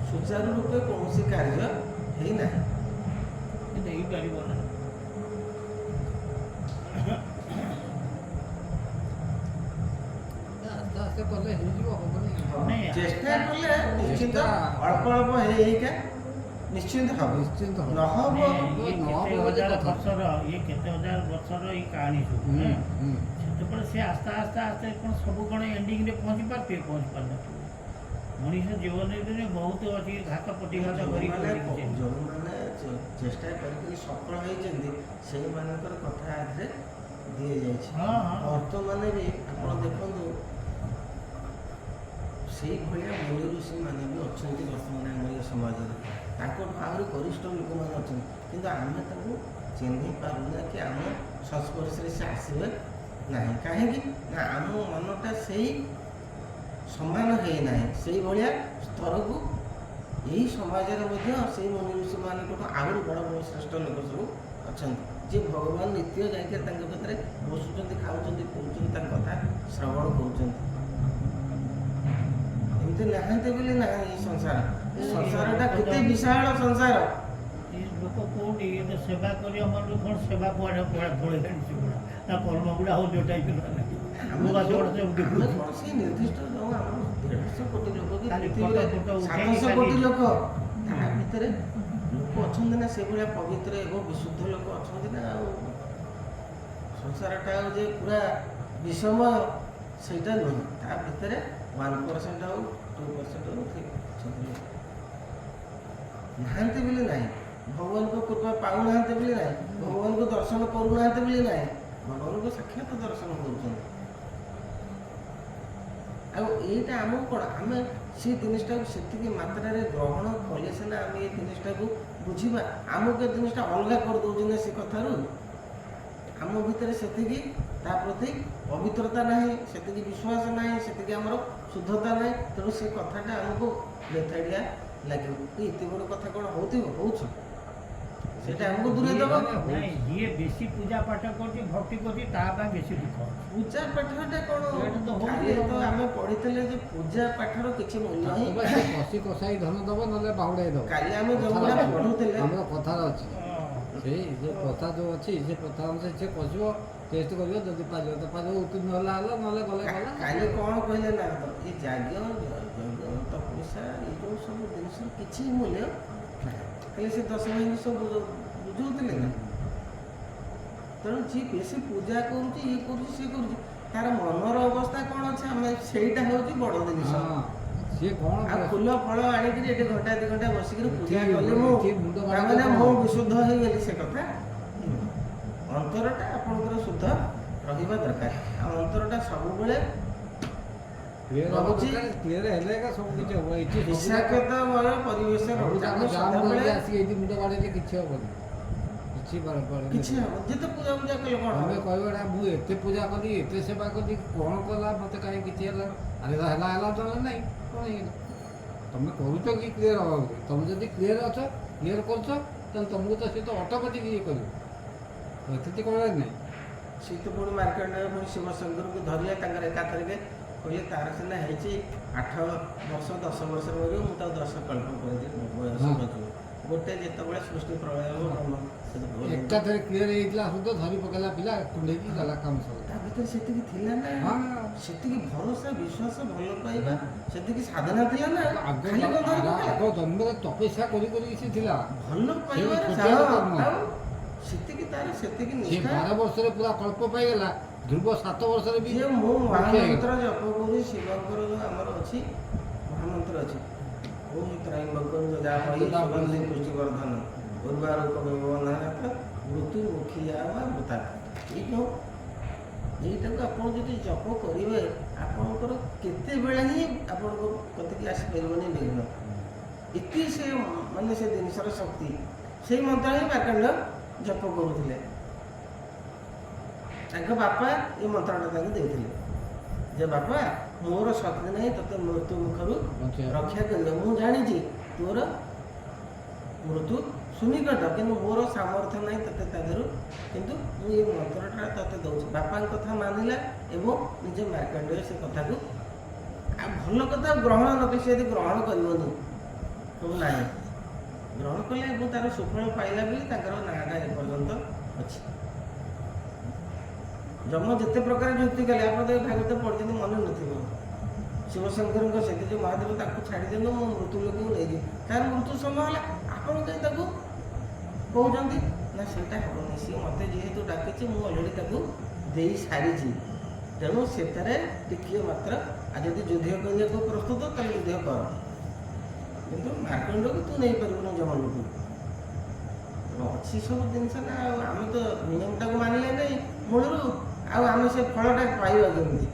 ସୁଚାରୁ ରୂପେ କୌଣସି କାର୍ଯ୍ୟ ହେଇନାହିଁ। କିନ୍ତୁ ହେଇପାରିବ ନାହିଁ। ଆସ୍ତେ ଆସ୍ତେ କଲେ ହେଇଯିବ, ହବନି। ଚେଷ୍ଟା କଲେ ନିଶ୍ଚିତ ଅଳ୍ପ ଅଳ୍ପ ହେଇକା ନିଶ୍ଚିନ୍ତ ହବ। ନିଶ୍ଚିନ୍ତ ନ ହବ ଇଏ କେତେ ହଜାର ବର୍ଷର ଏଇ କାହାଣୀ ସବୁ, ସେତେବେଳେ ସେ ଆସ୍ତେ ଆସ୍ତେ ଆସ୍ତେ କ'ଣ ସବୁ କ'ଣ ଏଣ୍ଡିଂରେ ପହଞ୍ଚି ପାରୁଥିବେ, ପହଞ୍ଚି ପାରୁନଥିବେ। ମଣିଷ ଜୀବନରେ ବହୁତ ଅଛି ଘାତ ପ୍ରତିଘାତ ଯେଉଁମାନେ ଚେଷ୍ଟା କରିକି ସଫଳ ହେଇଛନ୍ତି ସେଇମାନଙ୍କର କଥା ଆଧିରେ ଦିଆଯାଇଛି। ବର୍ତ୍ତମାନ ବି ଆପଣ ଦେଖନ୍ତୁ ସେଇଭଳିଆ ମୁନି ଋଷିମାନେ ବି ଅଛନ୍ତି ବର୍ତ୍ତମାନ ଆମ ଏ ସମାଜରେ, ତାଙ୍କଠୁ ଆହୁରି ବରିଷ୍ଠ ଲୋକମାନେ ଅଛନ୍ତି, କିନ୍ତୁ ଆମେ ତାଙ୍କୁ ଚିହ୍ନି ପାରୁନା କି ଆମ ସଂସ୍ପର୍ଶରେ ସେ ଆସିବେ ନାହିଁ। କାହିଁକି ନା ଆମ ମନଟା ସେଇ ସମାନ ହେଇନାହିଁ, ସେଇଭଳିଆ ସ୍ତରକୁ ଏହି ସମାଜରେ ମଧ୍ୟ ସେଇ ମୁନି ଋଷିମାନଙ୍କଠୁ ଆହୁରି ବଡ଼ ବଡ଼ ଶ୍ରେଷ୍ଠ ଲୋକ ସବୁ ଅଛନ୍ତି, ଯେ ଭଗବାନ ନିତ୍ୟ ଯାଇକି ତାଙ୍କ କଥାରେ ବସୁଛନ୍ତି, ଖାଉଛନ୍ତି, ପିଉଛନ୍ତି, ତାଙ୍କ କଥା ଶ୍ରବଣ କରୁଛନ୍ତି। ଏମିତି ନାହାନ୍ତି ବୋଲି ନାହିଁ ଏ ସଂସାର, ସଂସାରଟା କେତେ ବିଶାଳ ସଂସାର। ଲୋକ କୋଉଠି ଏବେ ସେବା କରିବା ମନରେ କ'ଣ ସେବା କୁଆଡ଼େ କୁଆଡ଼େ ପଳେଇଲାଣି, ସେଗୁଡ଼ା ତା କର୍ମ ଗୁଡ଼ା ହଉ ଯୋଟାଇ କୌଣସି ନିର୍ଦ୍ଦିଷ୍ଟ ଯେଉଁ ଆମର 150 କୋଟି ଲୋକ କି ପୃଥିବୀରେ 700 କୋଟି ଲୋକ, ତା ଭିତରେ ଲୋକ ଅଛନ୍ତି ନା ସେଭଳିଆ ପବିତ୍ର ଏବଂ ବିଶୁଦ୍ଧ ଲୋକ ଅଛନ୍ତି ନା। ଆଉ ସଂସାରଟା ଆଉ ଯେ ପୁରା ବିଷମୟ ସେଇଟା ନୁହେଁ, ତା ଭିତରେ 1% ହଉ 2% ହଉ ଠିକ୍ ଅଛନ୍ତି, ନାହାନ୍ତି ବୋଲି ନାହିଁ। ଭଗବାନଙ୍କ କୃପା ପାଉନାହାନ୍ତି ବୋଲି ନାହିଁ, ଭଗବାନଙ୍କୁ ଦର୍ଶନ କରୁନାହାନ୍ତି ବୋଲି ନାହିଁ, ଭଗବାନଙ୍କୁ ସାକ୍ଷାତ ଦର୍ଶନ କରୁଛନ୍ତି। ଆଉ ଏଇଟା ଆମକୁ କ'ଣ, ଆମେ ସେ ଜିନିଷଟାକୁ ସେତିକି ମାତ୍ରାରେ ଗ୍ରହଣ କଲେ ସିନା ଆମେ ଏ ଜିନିଷଟାକୁ ବୁଝିବା। ଆମକୁ ଏ ଜିନିଷଟା ଅଲଗା କରିଦେଉଛି ନା ସେ କଥାରୁ। ଆମ ଭିତରେ ସେତିକି ତା ପ୍ରତି ପବିତ୍ରତା ନାହିଁ, ସେତିକି ବିଶ୍ୱାସ ନାହିଁ, ସେତିକି ଆମର ଶୁଦ୍ଧତା ନାହିଁ। ତେଣୁ ସେ କଥାଟା ଆମକୁ ବେଥାଡ଼ିଆ ଲାଗିବ। ଏତେ ବଡ଼ କଥା କ'ଣ ହଉଥିବ, ହଉଛି, ସେଟା ଆମକୁ ଦୂରେଇ ଦେବ। ନାଇଁ, ଯିଏ ବେଶୀ ପୂଜା ପାଠ କରୁଛି, ଭକ୍ତି କରୁଛି, ତା ପାଇଁ ବେଶୀ ଦୁଃଖ। ପୂଜା ପାଠଟା କ'ଣ, ସେଇଟା ତ ହଉଛି ଖାଲି ତ ଆଉ। ଆମେ ପଢିଥିଲେ ଯେ ପୂଜା ପାଠର କିଛି ମୂଲ୍ୟ ହିଁ ସେ କଷି କଷାଇ ଧନ ଦବ ନହେଲେ ବାହୁଡ଼ାଇ ଦବ। କାଲି ଆମେ ଯୋଉଗୁଡ଼ା ପଢୁଥିଲେ, ଆମର କଥାର ଅଛି ସେଇ ଯେ ପ୍ରଥା ଯୋଉ ଅଛି ସେ ପ୍ରଥା ଅନୁସାରେ ସେ କଷିବ, ଟେଷ୍ଟ କରିବ, ଯଦି ପାରିବ ତ ପାରିବ, ଉତ୍ତୀର୍ଣ୍ଣ ହେଲା ହେଲା, ନହେଲେ ଗଲେ ଗଲା। କାଲି କ'ଣ କହିଲେ ନା, ଏ ଯାଜ୍ଞ ତପସ୍ୟା ଏ ଯେଉଁ ସବୁ ଜିନିଷର କିଛି ମୂଲ୍ୟ ନାହିଁ। ହେଲେ ସେ 10 ଭାଇଙ୍କୁ ସବୁ ବୁଝଉଥିଲେ ନା। ତେଣୁ ଯିଏ ବେଶୀ ପୂଜା କରୁଛି, ଇଏ କରୁଛି, ସିଏ କରୁଛି, ତାର ମନର ଅବସ୍ଥା କ'ଣ ଅଛି, ଆମେ ସେଇଟା ହେଉଛି ବଡ଼ ଜିନିଷ। ହଁ, ସିଏ କ'ଣ ଆଉ ଫୁଲ ଫଳ ଆଣିକିରି ଏଠି ଘଣ୍ଟା 2 ଘଣ୍ଟା ବସିକିରି ପୂଜା ଏଠି କଲି ମୁଁ, ମୁଣ୍ଡ ବାଡ଼େଇ ତାମାନେ ଦେବ। ମୁଁ ବିଶୁଦ୍ଧ ହେଇଗଲି, ସେ କଥା। ଅନ୍ତରଟା ଆପଣଙ୍କର ଶୁଦ୍ଧ ରହିବା ଦରକାର। ଆଉ ଅନ୍ତରଟା ସବୁବେଳେ କ୍ଲିୟର ହବ ଦରକାର, କ୍ଲିୟର ହେଲେ ଏକା ସବୁ କିଛି ହବ। ଏଠି ବିଷାକ୍ତମୟ ପରିବେଶ ରହୁଛି। ଆମେ ସଦାବେଳେ ଆସିକି ଏଇଠି ମୁଣ୍ଡ ବାଡ଼େଇଲେ କିଛି ହବନି, କିଛି ହବ। ଯେତେ ପୂଜା ପୂଜା କଲେ କ'ଣ ଆମେ ହବ? କହିବା ନା ମୁଁ ଏତେ ପୂଜା କଲି, ଏତେ ସେବା କଲି, କ'ଣ କଲା, ମୋତେ କାହିଁ କିଛି ହେଲା, ଆରେ ହେଲା ହେଲା ନହେଲେ ନାହିଁ, କ'ଣ ହେଇଗଲା। ତମେ କରୁଛ କି କ୍ଲିୟର ହବ ବୋଲି? ତମେ ଯଦି କ୍ଲିୟର ଅଛ, କ୍ଲିୟର କରୁଛ, ତାହେଲେ ତମକୁ ତ ସେ ତ ଅଟୋମେଟିକ୍ ଇଏ କରିବ, ଏତିକି କହିବାର ନାହିଁ। ସେ ତ ପୁଣି ମାର୍କେଟରେ ପୁଣି ଶିବଶଙ୍କରଙ୍କୁ ଧରିଲେ, ତାଙ୍କର ଏକାଥରକେ କହିଲେ ତାର ସିନା ହେଇଛି 8 ବର୍ଷ 10 ବର୍ଷର ମରିବ, ମୁଁ ତାକୁ 10 କଳ୍ପ କରିଦେବି, ବୟସ ବଞ୍ଚିବ। ଗୋଟେ ଯେତେବେଳେ ସୃଷ୍ଟି ପ୍ରଳୟ ହେବ, ଏକାଥରେ କ୍ଲିୟର ହେଇଥିଲା, ସୁଦ୍ଧା ଧରି ପକେଇଲା ପିଲା, କୁଣ୍ଡେଇକି ଗଲା କାମ ସବୁ। ତା ଭିତରେ ସେତିକି ଥିଲା ନା, ହଁ, ସେତିକି ଭରସା, ବିଶ୍ୱାସ, ଭଲ ପାଇବା, ସେତିକି ସାଧନା ଥିଲା ନା। ଆଗ ଖାଲି କଣ ଧରି ପକେଇଲା? ଆଗ ଜନ୍ମରେ ତପସ୍ୟା କରି କରି ସେ ଥିଲା। ଭଲ ପାଇବାର ସେ ସାହ, ଛୋଟିଆ କର୍ମ। ଆଉ ସେତିକି ତାର ସେତିକି ସେ ନିଷ୍ଠା। 12 ବର୍ଷରେ ପୁରା କଳ୍ପ ପାଇଗଲା, ଧ୍ରୁବ 7 ବର୍ଷରେ ବି ଯେ ମୁଁ ମୁଖ୍ୟ ମହାମନ୍ତ୍ର ହେଇଗଲା। ଜପ କରୁଛି, ଶିବଙ୍କର ଯେଉଁ ଆମର ଅଛି ମହାମନ୍ତ୍ର ଅଛି, ଓମ୍ ତ୍ରୟମ୍ବକଂ ଯଜାମହି ସୁଗନ୍ଧି ପୁଷ୍ଟିବର୍ଦ୍ଧନ ଉର୍ବାରୁକମିବ ବନ୍ଧନାଥ ମୃତ୍ୟୁ ମୁଖିଆ ବା ମୃତା। ଏଇଟାକୁ ଆପଣ ଯଦି ଜପ କରିବେ, ଆପଣଙ୍କର କେତେବେଳେ ହିଁ ଆପଣଙ୍କ କତିକି ଆସିପାରିବନି ବିଘ୍ନ। ଏତେ ସେ ମାନେ ସେ ଜିନିଷର ଶକ୍ତି। ସେଇ ମନ୍ତ୍ର ହିଁ ମାର୍କଣ୍ଡେୟ ଜପ କରୁଥିଲେ। ତାଙ୍କ ବାପା ଏ ମନ୍ତ୍ରଟା ତାଙ୍କୁ ଦେଇଥିଲେ ଯେ ବାପା ମୋର ଶକ୍ତି ନାହିଁ ତୋତେ ମୃତ୍ୟୁ ମୁଖରୁ ରକ୍ଷା କରିବ। ମୁଁ ଜାଣିଛି ତୋର ମୃତ୍ୟୁ ସୁନିକଟ, କିନ୍ତୁ ମୋର ସାମର୍ଥ୍ୟ ନାହିଁ ତୋତେ ତା ଦେହରୁ, କିନ୍ତୁ ମୁଁ ଏ ମନ୍ତ୍ରଟା ତୋତେ ଦେଉଛି। ବାପାଙ୍କ କଥା ମାନିଲା ଏବଂ ନିଜ ମାର୍କଣ୍ଡେୟ ସେ କଥାକୁ, ଆଉ ଭଲ କଥା ଗ୍ରହଣ ନ କଲେ, ସେ ଯଦି ଗ୍ରହଣ କରିବନି ସବୁ ନାହିଁ, ଗ୍ରହଣ କଲେ ଏବଂ ତାର ସୁଫଳ ପାଇଲା ବୋଲି ତାଙ୍କର ନାଁଟା ଏପର୍ଯ୍ୟନ୍ତ ଅଛି। ଯମ ଯେତେ ପ୍ରକାର ଯୁକ୍ତି କଲେ, ଆପଣ ତ ଭାଗବତ ପଢ଼ିଛନ୍ତି, ମନେ ନଥିବ। ଶିବଶଙ୍କରଙ୍କ ସହିତ ଯେଉଁ ମହାଦେବ ତାକୁ ଛାଡ଼ି ଦିଅନ୍ତୁ, ମୁଁ ମୃତ୍ୟୁ ଲୋକକୁ ନେଇଯିବି, ତାର ମୃତ୍ୟୁ ସମୟ ହେଲା, ଆପଣ କାହିଁ ତାକୁ କହୁଛନ୍ତି ନା? ସେଇଟା ହେବନି, ସିଏ ମୋତେ ଯେହେତୁ ଡାକିଛି, ମୁଁ ଅଲରେଡ଼ି ତାକୁ ଦେଇ ସାରିଛି, ତେଣୁ ସେଥିରେ ଟିକିଏ ମାତ୍ର, ଆଉ ଯଦି ଯୁଦ୍ଧ କରିବାକୁ ପ୍ରସ୍ତୁତ ତାହେଲେ ଯୁଦ୍ଧ କର, କିନ୍ତୁ ମାର୍କଣ୍ଡକୁ ତୁ ନେଇପାରିବୁନି ଜମଲକୁ। ଅଛି ସବୁ ଜିନିଷ ନା, ଆଉ ଆମେ ତ ନିୟମଟାକୁ ମାନିଲେ ନାହିଁ ମୂଳରୁ, ଆଉ ଆମେ ସେ ଫଳଟା ପାଇବା କେମିତି?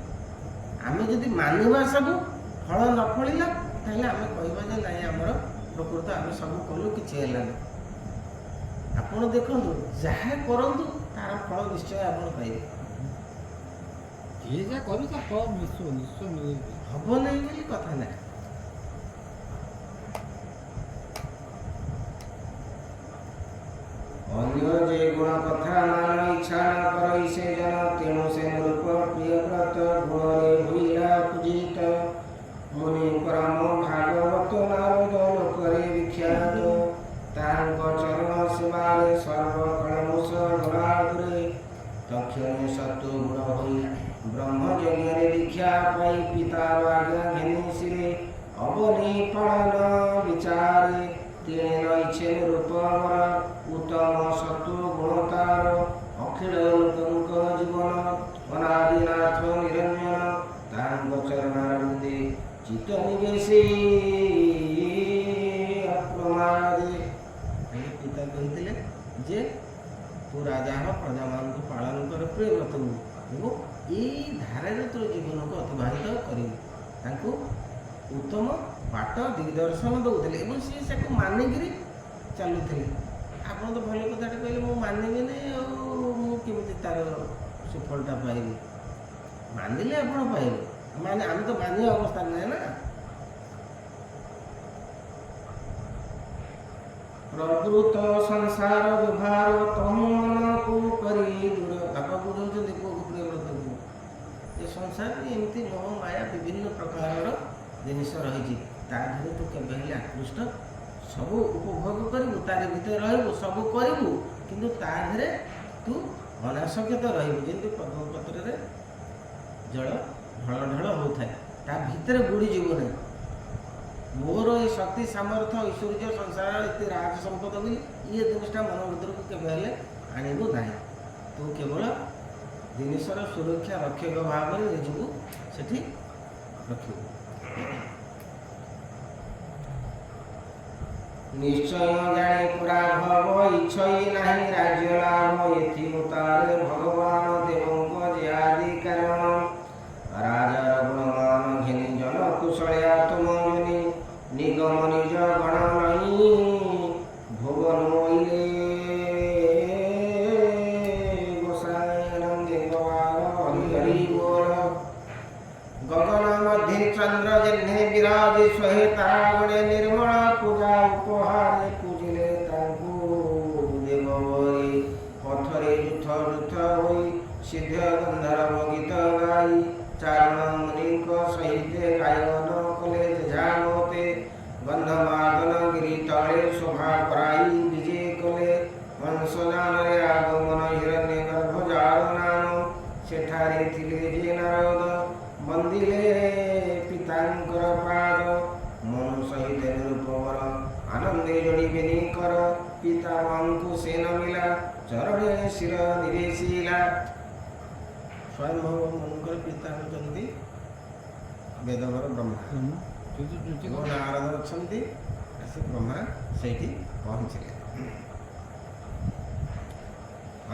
ଆମେ ଯଦି ମାନିବା ସବୁ, ଫଳ ନ ଫଳିଲା, ତାହେଲେ ଆମେ କହିବା ଯେ ନାଇଁ ଆମର ପ୍ରକୃତ ଆମେ ସବୁ କଲୁ, କିଛି ହେଲାନି। ଆପଣ ଦେଖନ୍ତୁ, ଯାହା କରନ୍ତୁ ତାର ଫଳ ନିଶ୍ଚୟ ଆପଣ ପାଇବେ। ଯିଏ ଯାହା କରୁ ତା ଫଳ ନିଶ୍ଚୟ ନିଶ୍ଚୟ ମିଳିବ। ହବ ନାହିଁ ବୋଲି କଥା ନାହିଁ। ଅନ୍ୟ ଯେ ଗୁଣ କଥା ମାନ ଇଚ୍ଛା ନ କରଇ ସେ ଜନ, ତେଣୁ ସେ ନୃପ ପ୍ରିୟ ବ୍ରତ ଗୁଣରେ ଭୂଇଲା ପୂଜିତ। ମୁନି ପରମ ଭାଗବତ ନାରଦ ଲୋକରେ ବିଖ୍ୟାତ, ତାଙ୍କ ଚରଣ ସୀମାରେ ସର୍ବକଳମୁଷ ଗଳାଦୁରେ। ତକ୍ଷଣେ ସତ୍ତ୍ୱ ଗୁଣ ହୋଇ ବ୍ରହ୍ମଯଜ୍ଞରେ ଦୀକ୍ଷା ପାଇ, ପିତାର ଆଜ୍ଞା ଘେନି ଶିରେ ଅବନି ପାଳନ ବିଚାରେ। ତିଳେ ରହିଛେ ରୂପବର ଉତ୍ତମ ସତ୍ତ୍ୱ ଗୁଣ ତାର, ଅଖିଳ ଲୋକଙ୍କ ଜୀବନ ଅନାଦିନାଥ ନିରଞ୍ଜନ। ତାଙ୍କ ଚରଣାରବିନ୍ଦେ ଚିତ୍ତ ନିବେଶେ ଅପ୍ରମାଦେ। ପିତାଙ୍କ ତୁ ରାଜା ହ ପ୍ରଜାମାନଙ୍କୁ ପାଳନ କର ପ୍ରିୟ ବ୍ରତକୁ ଏବଂ ଏଇ ଧାରାରେ ତୋର ଜୀବନକୁ ଅତିବାହିତ କରିବୁ। ତାଙ୍କୁ ଉତ୍ତମ ବାଟ ଦିଗଦର୍ଶନ ଦେଉଥିଲେ ଏବଂ ସିଏ ତାକୁ ମାନିକିରି ଚାଲୁଥିଲେ। ଆପଣ ତ ଭଲ କଥାଟେ କହିଲେ, ମୁଁ ମାନିବିନି ଆଉ ମୁଁ କେମିତି ତାର ସୁଫଳଟା ପାଇବି? ମାନିଲେ ଆପଣ ପାଇବେ, ମାନେ ଆମେ ତ ମାନିବା ଅବସ୍ଥାରେ ନାହିଁ ନା। ପ୍ରକୃତ ସଂସାର ବ୍ୟବହାର ତମକୁ କରି ଦୂର। ବାପା ବୁଝାଉଛନ୍ତି ପୁଅକୁ ପ୍ରିୟ ବ୍ରତକୁ, ଏ ସଂସାରରେ ଏମିତି ମୋହ ମାୟା ବିଭିନ୍ନ ପ୍ରକାରର ଜିନିଷ ରହିଛି, ତା ଦେହରେ ତୁ କେବେ ହେଲେ ଆକୃଷ୍ଟ ସବୁ ଉପଭୋଗ କରିବୁ, ତାରି ଭିତରେ ରହିବୁ, ସବୁ କରିବୁ, କିନ୍ତୁ ତା ଦେହରେ ତୁ ଅନାସକ୍ତ ରହିବୁ। ଯେମିତି ପଦ୍ମପତ୍ରରେ ଜଳ ଢଳ ଢଳ ହେଉଥାଏ, ତା ଭିତରେ ବୁଡ଼ିଯିବୁ ନାହିଁ। ମୋର ଏ ଶକ୍ତି ସାମର୍ଥ୍ୟ ଐଶ୍ୱର୍ଯ୍ୟ ସଂସାର ଏତେ ରାଜ ସମ୍ପଦ ବୋଲି ଇଏ ଜିନିଷଟା ମନ ଭିତରକୁ କେବେ ହେଲେ ଆଣିବୁ ନାହିଁ। ତୁ କେବଳ ଜିନିଷର ସୁରକ୍ଷା ରକ୍ଷକ ଭାବରେ ନିଜକୁ ସେଠି ରଖିବୁ। ନିଶ୍ଚୟ ଜାଣି ପରାଭବ ଇଚ୍ଛଇ ନାହିଁ ରାଜ୍ୟ ଲାଭ, ଏଥି ମୁତାରେ ଭଗବାନ ଦେବଙ୍କ ଯେ ଆଦି କାରଣ। ରାଜାର ଗୁଣମାନ ଘେନି ଜନ କୁଶଳିଆ ତୁମ ଜନି, ନିଗମ ନିଜ ଗଣ ନାହିଁ ଭୁବନ ମଇଲେ। ଗୋସାଇନନ୍ଦେ ଗବାର ହରି ହରି ବୋଲ। ଗଗନ ମଧ୍ୟ ଚନ୍ଦ୍ର ଯେହ୍ନେ ବିରାଜି ସ୍ୱହେ, ତାରା ଗଣେ ନିର୍ମଳ ପୂଜା ଉପହାରେ ପୂଜିଲେ ତାଙ୍କୁ ଦେବବରି। ପଥରେ ଯୁଥ ଯୁଥ ହୋଇ ସିଦ୍ଧ ଗନ୍ଧର୍ବ ଗୀତ ଗାଇ, ଚାରଣ ମୁନିଙ୍କ ସହିତ ଗାୟନ କଲେ ଯେଝା ମତେ। ଗନ୍ଧମାଦନ ଗିରି ତଳେ ଶୋଭା କରାଇ ବିଜେ କଲେ, ହଂସଯାନରେ ଆଗମନ ହିରଣ୍ୟ ଗର୍ଭ ଯାର ନାମ। ସେଠାରେ ଥିଲେ ଯେ ନାରଦ ବନ୍ଦିଲେ ପିତାଙ୍କର ପାଦ, ମନୁ ସହିତ ନିରୁପମର ଆନନ୍ଦେ ଯୋଡ଼ିବେନି କର। ପିତାମହଙ୍କୁ ସେ ନମିଲା ଚରଣେ ଶିର ନିବେଶିଲା। ସ୍ୱୟଂ ମନୁଙ୍କର ପିତା ହେଉଛନ୍ତି ବେଦବର ବ୍ରହ୍ମା। ନାରଦ ଅଛନ୍ତି, ଆସି ବ୍ରହ୍ମା ସେଇଠି ପହଞ୍ଚିଲେ।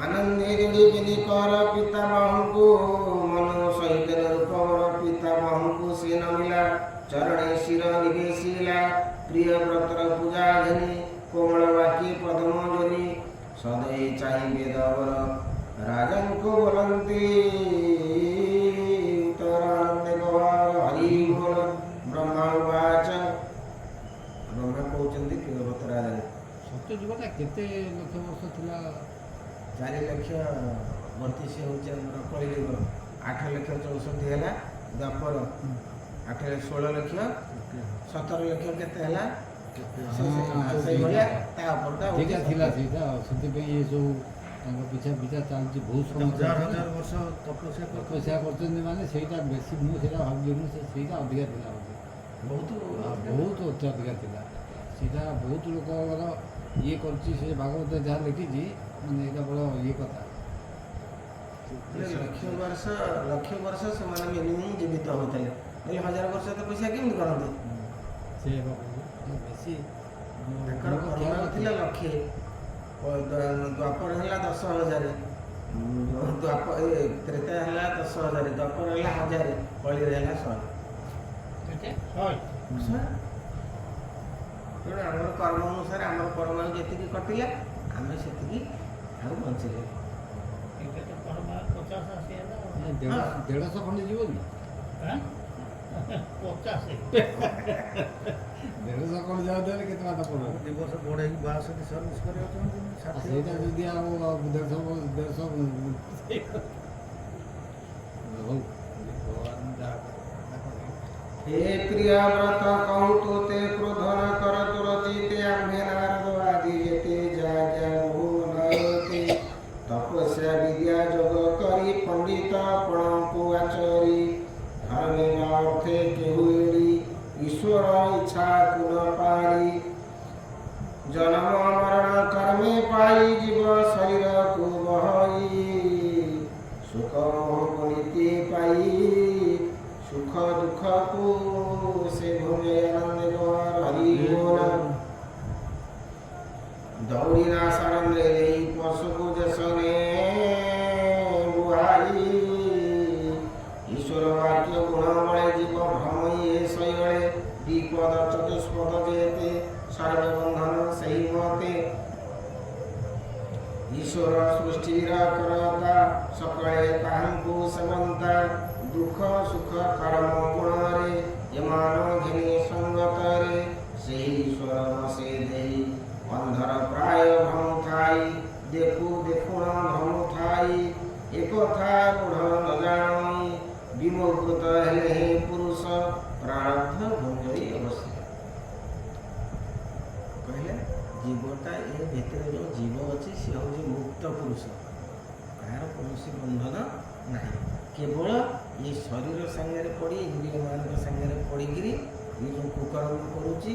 ଆନନ୍ଦେ ଯୋଡ଼ିବେନି କର ପିତାମହଙ୍କୁ, ମନୁ ସହିତ ନିରୁପମର ପିତାମହଙ୍କୁ ସେ ନମିଲା ଚରଣେ ଶିର ନିବେଶିଲା। ପ୍ରିୟ ବ୍ରତର ପୂଜା ଘେନି କୋମଳ ବାକି ପଦ୍ମ ଜନି, ସଦୈ ଚାହିଁ ବେଦବର ରାଜାଙ୍କୁ ବୋଲନ୍ତି ଉତ୍ତର ଆନନ୍ଦେ ଗବାର ହରି ବୋଲ। ବ୍ରହ୍ମା ଉବାଚ, ବ୍ରହ୍ମା କହୁଛନ୍ତି ପ୍ରିୟ ବ୍ରତ ରାଜା, ସତ୍ୟ ଯୁଗଟା କେତେ ଲକ୍ଷ ବର୍ଷ ଥିଲା? 4,32,000 ହେଉଛି ଆମର କଳିଯୁଗ। 8,64,000 ହେଲା ଦ୍ୱାପର, 16,00,000 17,00,000 କେତେ ହେଲା ସେଇଭଳିଆ ତା ଉପରଟା ସେଇଟା ଥିଲା ସେଇଟା, ସେଥିପାଇଁ ଏ ସବୁ ତାଙ୍କ ପିଛା ପିଛା ଚାଲିଛି ବହୁତ ସମୟ। 1000 ବର୍ଷ ତପସ୍ୟା ତପସ୍ୟା କରୁଛନ୍ତି ମାନେ ସେଇଟା ବେଶୀ, ମୁଁ ସେଇଟା ଭାବିଲି ସେଇଟା ଅଧିକା ଥିଲା ବହୁତ ବହୁତ ଅତ୍ୟଧିକା ଥିଲା। ସେଇଟା ବହୁତ ଲୋକଙ୍କର ଇଏ କରୁଛି, ସେ ଭାଗବତ ଯାହା ଲେଖିଛି, ମାନେ ଏଇଟା ବଡ଼ ଇଏ କଥା। ଲକ୍ଷ ବର୍ଷ ସେମାନେ ମିନିମମ୍ ଜୀବିତ ହେଉଥିଲେ, ହେଲେ 1000 ବର୍ଷ ତପସ୍ୟା କେମିତି କରନ୍ତି? ସେ ବେଶୀ ତାଙ୍କର କର୍ମ ଥିଲା ଲକ୍ଷେ, ଦ୍ୱାପର ହେଲା 10,000, ତ୍ରେତା ହେଲା 10,000, ଦ୍ୱାପର ହେଲା 1000, କଳିରେ ହେଲା 100। ତେଣୁ ଆମର କର୍ମ ଅନୁସାରେ ଆମର ପରମାଣୁ ଯେତିକି କଟିଲା ଆମେ ସେତିକି ଆଉ ବଞ୍ଚିଲେ। 50 ହେଲା 150 ଖଣ୍ଡେ ଯିବନି? 50 150 ଖଣ୍ଡେ ଯାଉଥିଲେ କେତେ ବାଟ ପଡ଼ିବ? 2 ବର୍ଷ ବଢ଼େଇକି 62 ସର୍ଭିସ୍ କରିବାକୁ ଚାହୁଁଛନ୍ତି। ସେଇଟା ଯଦି ଆଉ 150 ହଉ, ଭଗବାନ ଯାହା हे प्रिय व्रत कहूँ तो ते क्रोध न कर तुरचिते, आम्भे नारद आदि जेते जाज्ञा मोह नयते। तपस्या विद्या जोग करी पंडित पण को आचरी, धर्मे अर्थे केहू एड़ी ईश्वर इच्छा कुल पारी। जन्म मरण कर्मे पाई जीव शरीर को बहई, सुख मोह नीति पाई सुख दुख को से भोगे आनंद गौर हरि बोल। दौड़ी ना सरंद्रे देई ସବୁଜ ସନେ ବୁହାଇ ଈଶ୍ୱର ବାକ୍ୟ ଗୁଣ ବଳେ ଜୀବ ଭ୍ରମ ଇଏ ଶୈଳେ ବିପଦ ଚତୁଷ୍ପଦ ଯେତେ ସର୍ବବନ୍ଧନ ସେହି ମତେ ଈଶ୍ୱର ସୃଷ୍ଟିର କରତା ସକଳେ ତାହାଙ୍କୁ ସେବନ୍ତା ଦୁଃଖ ସୁଖ କର୍ମ ଗୁଣରେ ଏମାନ ଘେନି ସଙ୍ଗତରେ ସେହି ଈଶ୍ୱର ବସେ ଦେଇ ଅନ୍ଧର ପ୍ରାୟ ଭ୍ରମ ଥାଇ ଦେଖୁ ଦେଖୁଣ ଭ୍ରମ ଥାଇ ଏକଥା ମୂଢ଼ ନ ଜାଣି ବିମୁକ୍ତ ହେଲେ ହିଁ ପୁରୁଷ ପ୍ରାରବ୍ଧ ଭଞ୍ଜଇ ଅବଶ୍ୟ। କହିଲେ ଜୀବଟା ଏ ଭିତରେ ଯେଉଁ ଜୀବ ଅଛି ସେ ହେଉଛି ମୁକ୍ତ ପୁରୁଷ, ତାହାର କୌଣସି ବନ୍ଧନ ନାହିଁ। କେବଳ ଏ ଶରୀର ସାଙ୍ଗରେ ପଡ଼ି ଇନ୍ଦ୍ରିୟମାନଙ୍କ ସାଙ୍ଗରେ ପଡ଼ିକିରି ଏ ଯେଉଁ କୁକର୍ମ କରୁଛି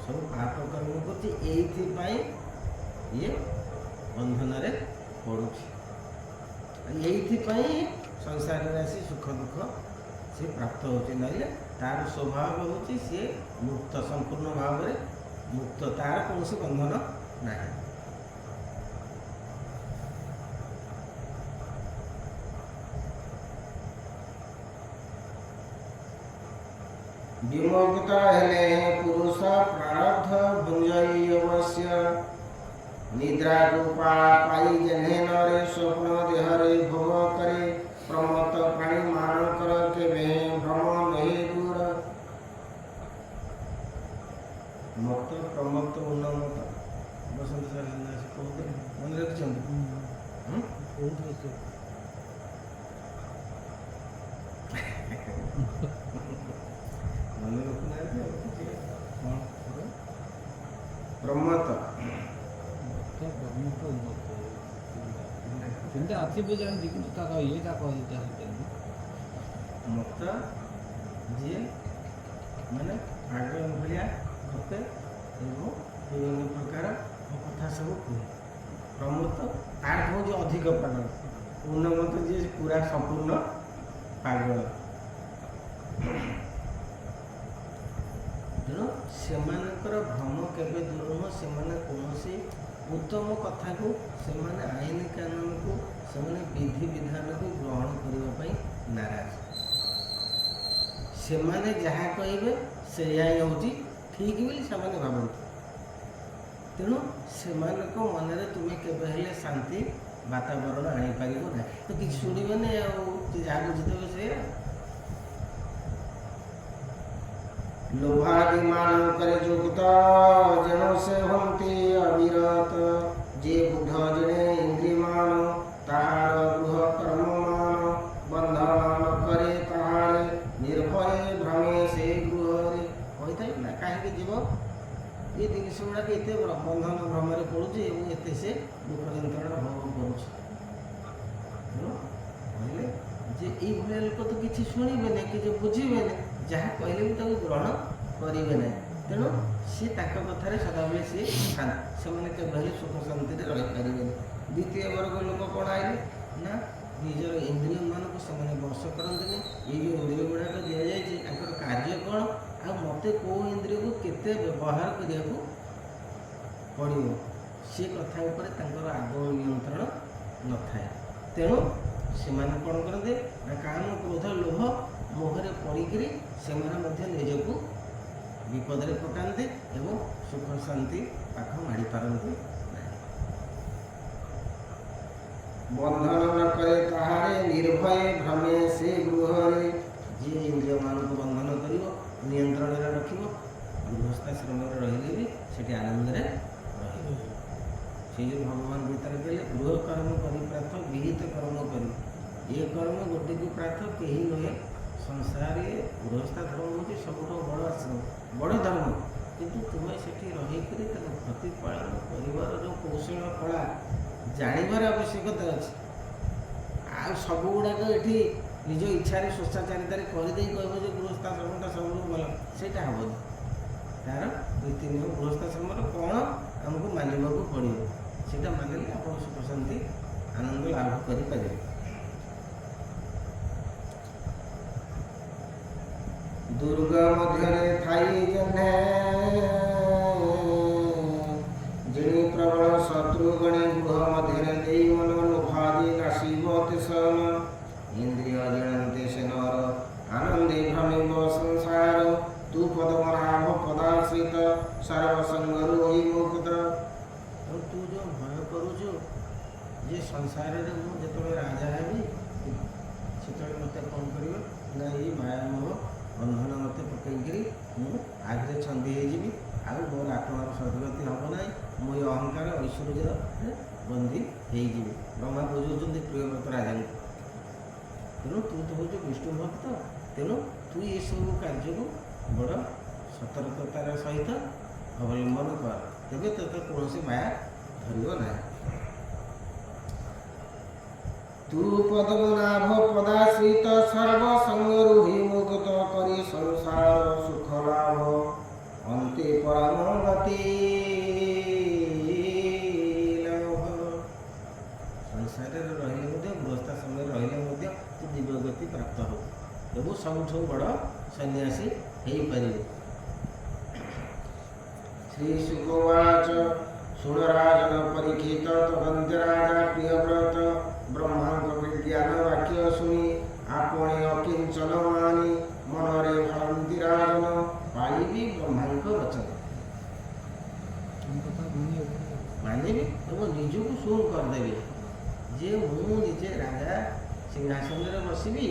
ସବୁ ପାପ କର୍ମ କରୁଛି, ଏଇଥିପାଇଁ ଇଏ ବନ୍ଧନରେ ପଡ଼ୁଛି। ଏଇଥିପାଇଁ ସଂସାରରେ ଆସି ସୁଖ ଦୁଃଖ ସେ ପ୍ରାପ୍ତ ହେଉଛି। ନହେଲେ ତାର ସ୍ୱଭାବ ହେଉଛି ସିଏ ମୁକ୍ତ, ସମ୍ପୂର୍ଣ୍ଣ ଭାବରେ ମୁକ୍ତ, ତାର କୌଣସି ବନ୍ଧନ ନାହିଁ। ବିମୁକ୍ତ ହେଲେ ପୁରୁଷ ପ୍ରାରବ୍ଧ ଭୁଞ୍ଜଇ ଅବଶ୍ୟ ନିଦ୍ରାକୁ ପାଇ ଯେହ୍ନେନରେ ସ୍ୱପ୍ନ ଦେହରେ ଭୋଗ କରେ ପ୍ରମତ୍ତ ପ୍ରାଣୀ ମାନଙ୍କର କେବେ ଭ୍ରମ ନୁହେଁ ଦୂର। ମତ ପ୍ରମତ୍ତ ଉନ୍ନମତ ବସନ୍ତ ସାର କହୁଥିଲେ, ମନେ ରଖିଛନ୍ତି? ମନେ ରଖୁନାହାନ୍ତି ପ୍ରମତ୍ତ ସେମିତି ଅଛି ବି ଜାଣିଛି, କିନ୍ତୁ ତାର ଇଏଟା କହିଛି ମତ ଯିଏ ମାନେ ପାଗଳ ଭଳିଆ ଗପେ ଏବଂ ବିଭିନ୍ନ ପ୍ରକାର କଥା ସବୁ କୁହେ। ପ୍ରମତ୍ତ ତାର ହେଉଛି ଅଧିକ ପାଗଳ, ଉନ୍ନମତ ଯିଏ ପୁରା ସମ୍ପୂର୍ଣ୍ଣ ପାଗଳ। ତେଣୁ ସେମାନଙ୍କର ଭ୍ରମ କେବେ ଦୂର ନୁହଁ। ସେମାନେ କୌଣସି ଉତ୍ତମ କଥାକୁ, ସେମାନେ ଆଇନ କାନୁନକୁ, ସେମାନେ ବିଧି ବିଧାନକୁ ଗ୍ରହଣ କରିବା ପାଇଁ ନାରାଜ। ସେମାନେ ଯାହା କହିବେ ସେଇଆ ହିଁ ହେଉଛି ଠିକ୍ ବୋଲି ସେମାନେ ଭାବନ୍ତି। ତେଣୁ ସେମାନଙ୍କ ମନରେ ତୁମେ କେବେ ହେଲେ ଶାନ୍ତି ବାତାବରଣ ଆଣିପାରିବ ନାହିଁ। ତ କିଛି ଶୁଣିବେନି, ଆଉ ଯାହା ବୁଝିଦେବେ ସେଇଆ। ଲୋଭାଦି ମାନଙ୍କରେ ଯୁକ୍ତ ଯେଣୁ ସେ ହୁଅନ୍ତି ଅବିରତ ଯେ ବୁଧ ଜଣେ ଇନ୍ଦ୍ରିୟମାନ ତାହାର ଗୃହ କର୍ମମାନ ବନ୍ଧନ ନ କରେ ତାହାରେ ନିର୍ଭୟ ଭ୍ରମେ ସେ ଗୃହରେ। କହିଥାଏ ନା କାହିଁକି ଯିବ ଏ ଜିନିଷ ଗୁଡ଼ାକ ଏତେ ବନ୍ଧନ ଭ୍ରମରେ ପଡ଼ୁଛି ଏବଂ ଏତେ ସେ ଦୁଃଖ ଯନ୍ତ୍ରଣା ଭୋଗ କରୁଛି। କହିଲେ ଯେ ଏଇଭଳିଆ ଲୋକ ତ କିଛି ଶୁଣିବେନି, କିଛି ବୁଝିବେନି, ଯାହା କହିଲେ ବି ତାକୁ ଗ୍ରହଣ କରିବେ ନାହିଁ। ତେଣୁ ସିଏ ତାଙ୍କ କଥାରେ ସଦାବେଳେ ସିଏ ସେମାନେ କେବେ ହେଲେ ସୁଖ ଶାନ୍ତିରେ ରହିପାରିବେନି। ଦ୍ୱିତୀୟ ବର୍ଗ ଲୋକ କ'ଣ ଆଇଲେ ନା ନିଜର ଇନ୍ଦ୍ରିୟମାନଙ୍କୁ ସେମାନେ ବଶ କରନ୍ତିନି। ଏଇ ଯେଉଁ ଇନ୍ଦ୍ରିୟ ଗୁଡ଼ାକ ଦିଆଯାଇଛି ତାଙ୍କର କାର୍ଯ୍ୟ କ'ଣ, ଆଉ ମୋତେ କେଉଁ ଇନ୍ଦ୍ରିୟକୁ କେତେ ବ୍ୟବହାର କରିବାକୁ ପଡ଼ିବ, ସେ କଥା ଉପରେ ତାଙ୍କର ଆଦୌ ନିୟନ୍ତ୍ରଣ ନଥାଏ। ତେଣୁ ସେମାନେ କ'ଣ କରନ୍ତି ନା କାମ କ୍ରୋଧ ଲୋଭ ମୋହରେ ପଡ଼ିକିରି ସେମାନେ ମଧ୍ୟ ନିଜକୁ ବିପଦରେ ପକାନ୍ତି ଏବଂ ସୁଖ ଶାନ୍ତି ପାଖ ମାଡ଼ି ପାରନ୍ତି ନାହିଁ। ବନ୍ଧନ ନ କରେ ତାହାରେ ନିର୍ଭୟ ଭ୍ରମେ ସେ ଗୃହରେ। ଯିଏ ଇନ୍ଦ୍ରିୟମାନଙ୍କୁ ବନ୍ଧନ କରିବ, ନିୟନ୍ତ୍ରଣରେ ରଖିବ, ଗୃହସ୍ଥାଶ୍ରମରେ ରହିଲେ ବି ସେଠି ଆନନ୍ଦରେ ରହିବ। ସେଇ ଯେଉଁ ଭଗବାନ ଗୀତାରେ କହିଲେ ଗୃହ କର୍ମ କରି ପ୍ରାର୍ଥ ବିହିତ କର୍ମ କରି। ଏ କର୍ମ ଗୋଟିକୁ ପ୍ରାର୍ଥ କେହି ନୁହେଁ। ସଂସାରରେ ଗୃହସ୍ଥାଶ୍ରମ ହେଉଛି ସବୁଠୁ ବଡ଼ ଆଶ୍ରମ, ବଡ଼ ଧର୍ମ। କିନ୍ତୁ ତୁମେ ସେଠି ରହିକରି ତାକୁ ପ୍ରତିପାଳନ କରିବାର ଯେଉଁ କୌଶଳ କଳା ଜାଣିବାର ଆବଶ୍ୟକତା ଅଛି। ଆଉ ସବୁ ଗୁଡ଼ାକ ଏଠି ନିଜ ଇଚ୍ଛାରେ ସ୍ୱଚ୍ଛାଚାରିତାରେ କରିଦେଇ କହିବ ଯେ ଗୃହସ୍ଥାଶ୍ରମଟା ସବୁଠୁ ଭଲ, ସେଇଟା ହେବନି। ତା'ର ନୀତି ନିୟମ ଗୃହସ୍ଥାଶ୍ରମର କ'ଣ ଆମକୁ ମାନିବାକୁ ପଡ଼ିବ, ସେଇଟା ମାନିଲେ ଆପଣ ସୁଖ ଶାନ୍ତି ଆନନ୍ଦ ଲାଭ କରିପାରିବେ। ଦୁର୍ଗ ମଧ୍ୟରେ ଥାଇ ଜହ୍ନେ ଜିଣି ପ୍ରବଳ ଶତ୍ରୁଗଣେ ଗୃହ ମଧ୍ୟରେ ଇନ୍ଦ୍ରିୟ ଜିଣନ୍ତେ ସେନର ଆନନ୍ଦେ ଭ୍ରମିବ ସଂସାର ତୁ ପଦମନାଭ ପଦାଶ୍ରିତ ସର୍ବସଙ୍ଗରୁ ହୋଇ ମୁକ୍ତ। ଆଉ ତୁ ଯେଉଁ ଭୟ କରୁଛୁ ଯେ ସଂସାରରେ ମୁଁ ଯେତେବେଳେ ରାଜା ହେବି ସେତେବେଳେ ମୋତେ କ'ଣ କରିବ ନା ଏଇ ମାୟାମୋହ ବନ୍ଧନ ମୋତେ ପକେଇକିରି ମୁଁ ଆଗରେ ଛନ୍ଦି ହେଇଯିବି, ଆଉ ମୋର ଆତ୍ମାର ସଦ୍ଗତି ହେବ ନାହିଁ, ମୁଁ ଏ ଅହଙ୍କାର ଐଶ୍ୱର୍ଯ୍ୟରେ ବନ୍ଦୀ ହେଇଯିବି। ବ୍ରହ୍ମା ବୁଝାଉଛନ୍ତି ପ୍ରିୟବ୍ରତ ରାଜାଙ୍କୁ। ତେଣୁ ତୁ ତ ହେଉଛୁ ବିଷ୍ଣୁ ଭକ୍ତ, ତେଣୁ ତୁ ଏସବୁ କାର୍ଯ୍ୟକୁ ବଡ଼ ସତର୍କତାର ସହିତ ଅବଲମ୍ବନ କର, ତେବେ ତୋତେ କୌଣସି ମାୟା ଧରିବ ନାହିଁ। ତୁ ପଦ୍ମନାଭ ପଦାଶ୍ରିତ ସର୍ବସଙ୍ଗରୁ ହି ମୁକ୍ତ କରି ସଂସାର ସୁଖ ଲାଭ ଅନ୍ତେ ପରମ ଗତି ଲାଭ। ସଂସାରରେ ରହିଲେ ମଧ୍ୟ ଗୃହସ୍ଥାଶ୍ରମରେ ରହିଲେ ମଧ୍ୟ ତୁ ଦିବ୍ୟଗତି ପ୍ରାପ୍ତ ହେବୁ ଏବଂ ସବୁଠୁ ବଡ଼ ସନ୍ନ୍ୟାସୀ ହେଇପାରିବେ। ଶ୍ରୀ ଶୁକବାଚ ଶୁଣ ରାଜନ ପରୀକ୍ଷିତ ତଦନ୍ତେ ରାଜା ପ୍ରିୟବ୍ରତ ବ୍ରହ୍ମାଙ୍କ ବିଜ୍ଞାନ ବାକ୍ୟ ଶୁଣି ଆପଣି ଅକିଞ୍ଚନ ମାନି ମନରେ ଭାବନ୍ତି ରାଜନ ପାଳିବି ବ୍ରହ୍ମାଙ୍କ ବଚନ। ମାନିବି ଏବଂ ନିଜକୁ ଶୂନ କରିଦେବି ଯେ ମୁଁ ନିଜେ ରାଜା ସିଂହାସନରେ ବସିବି,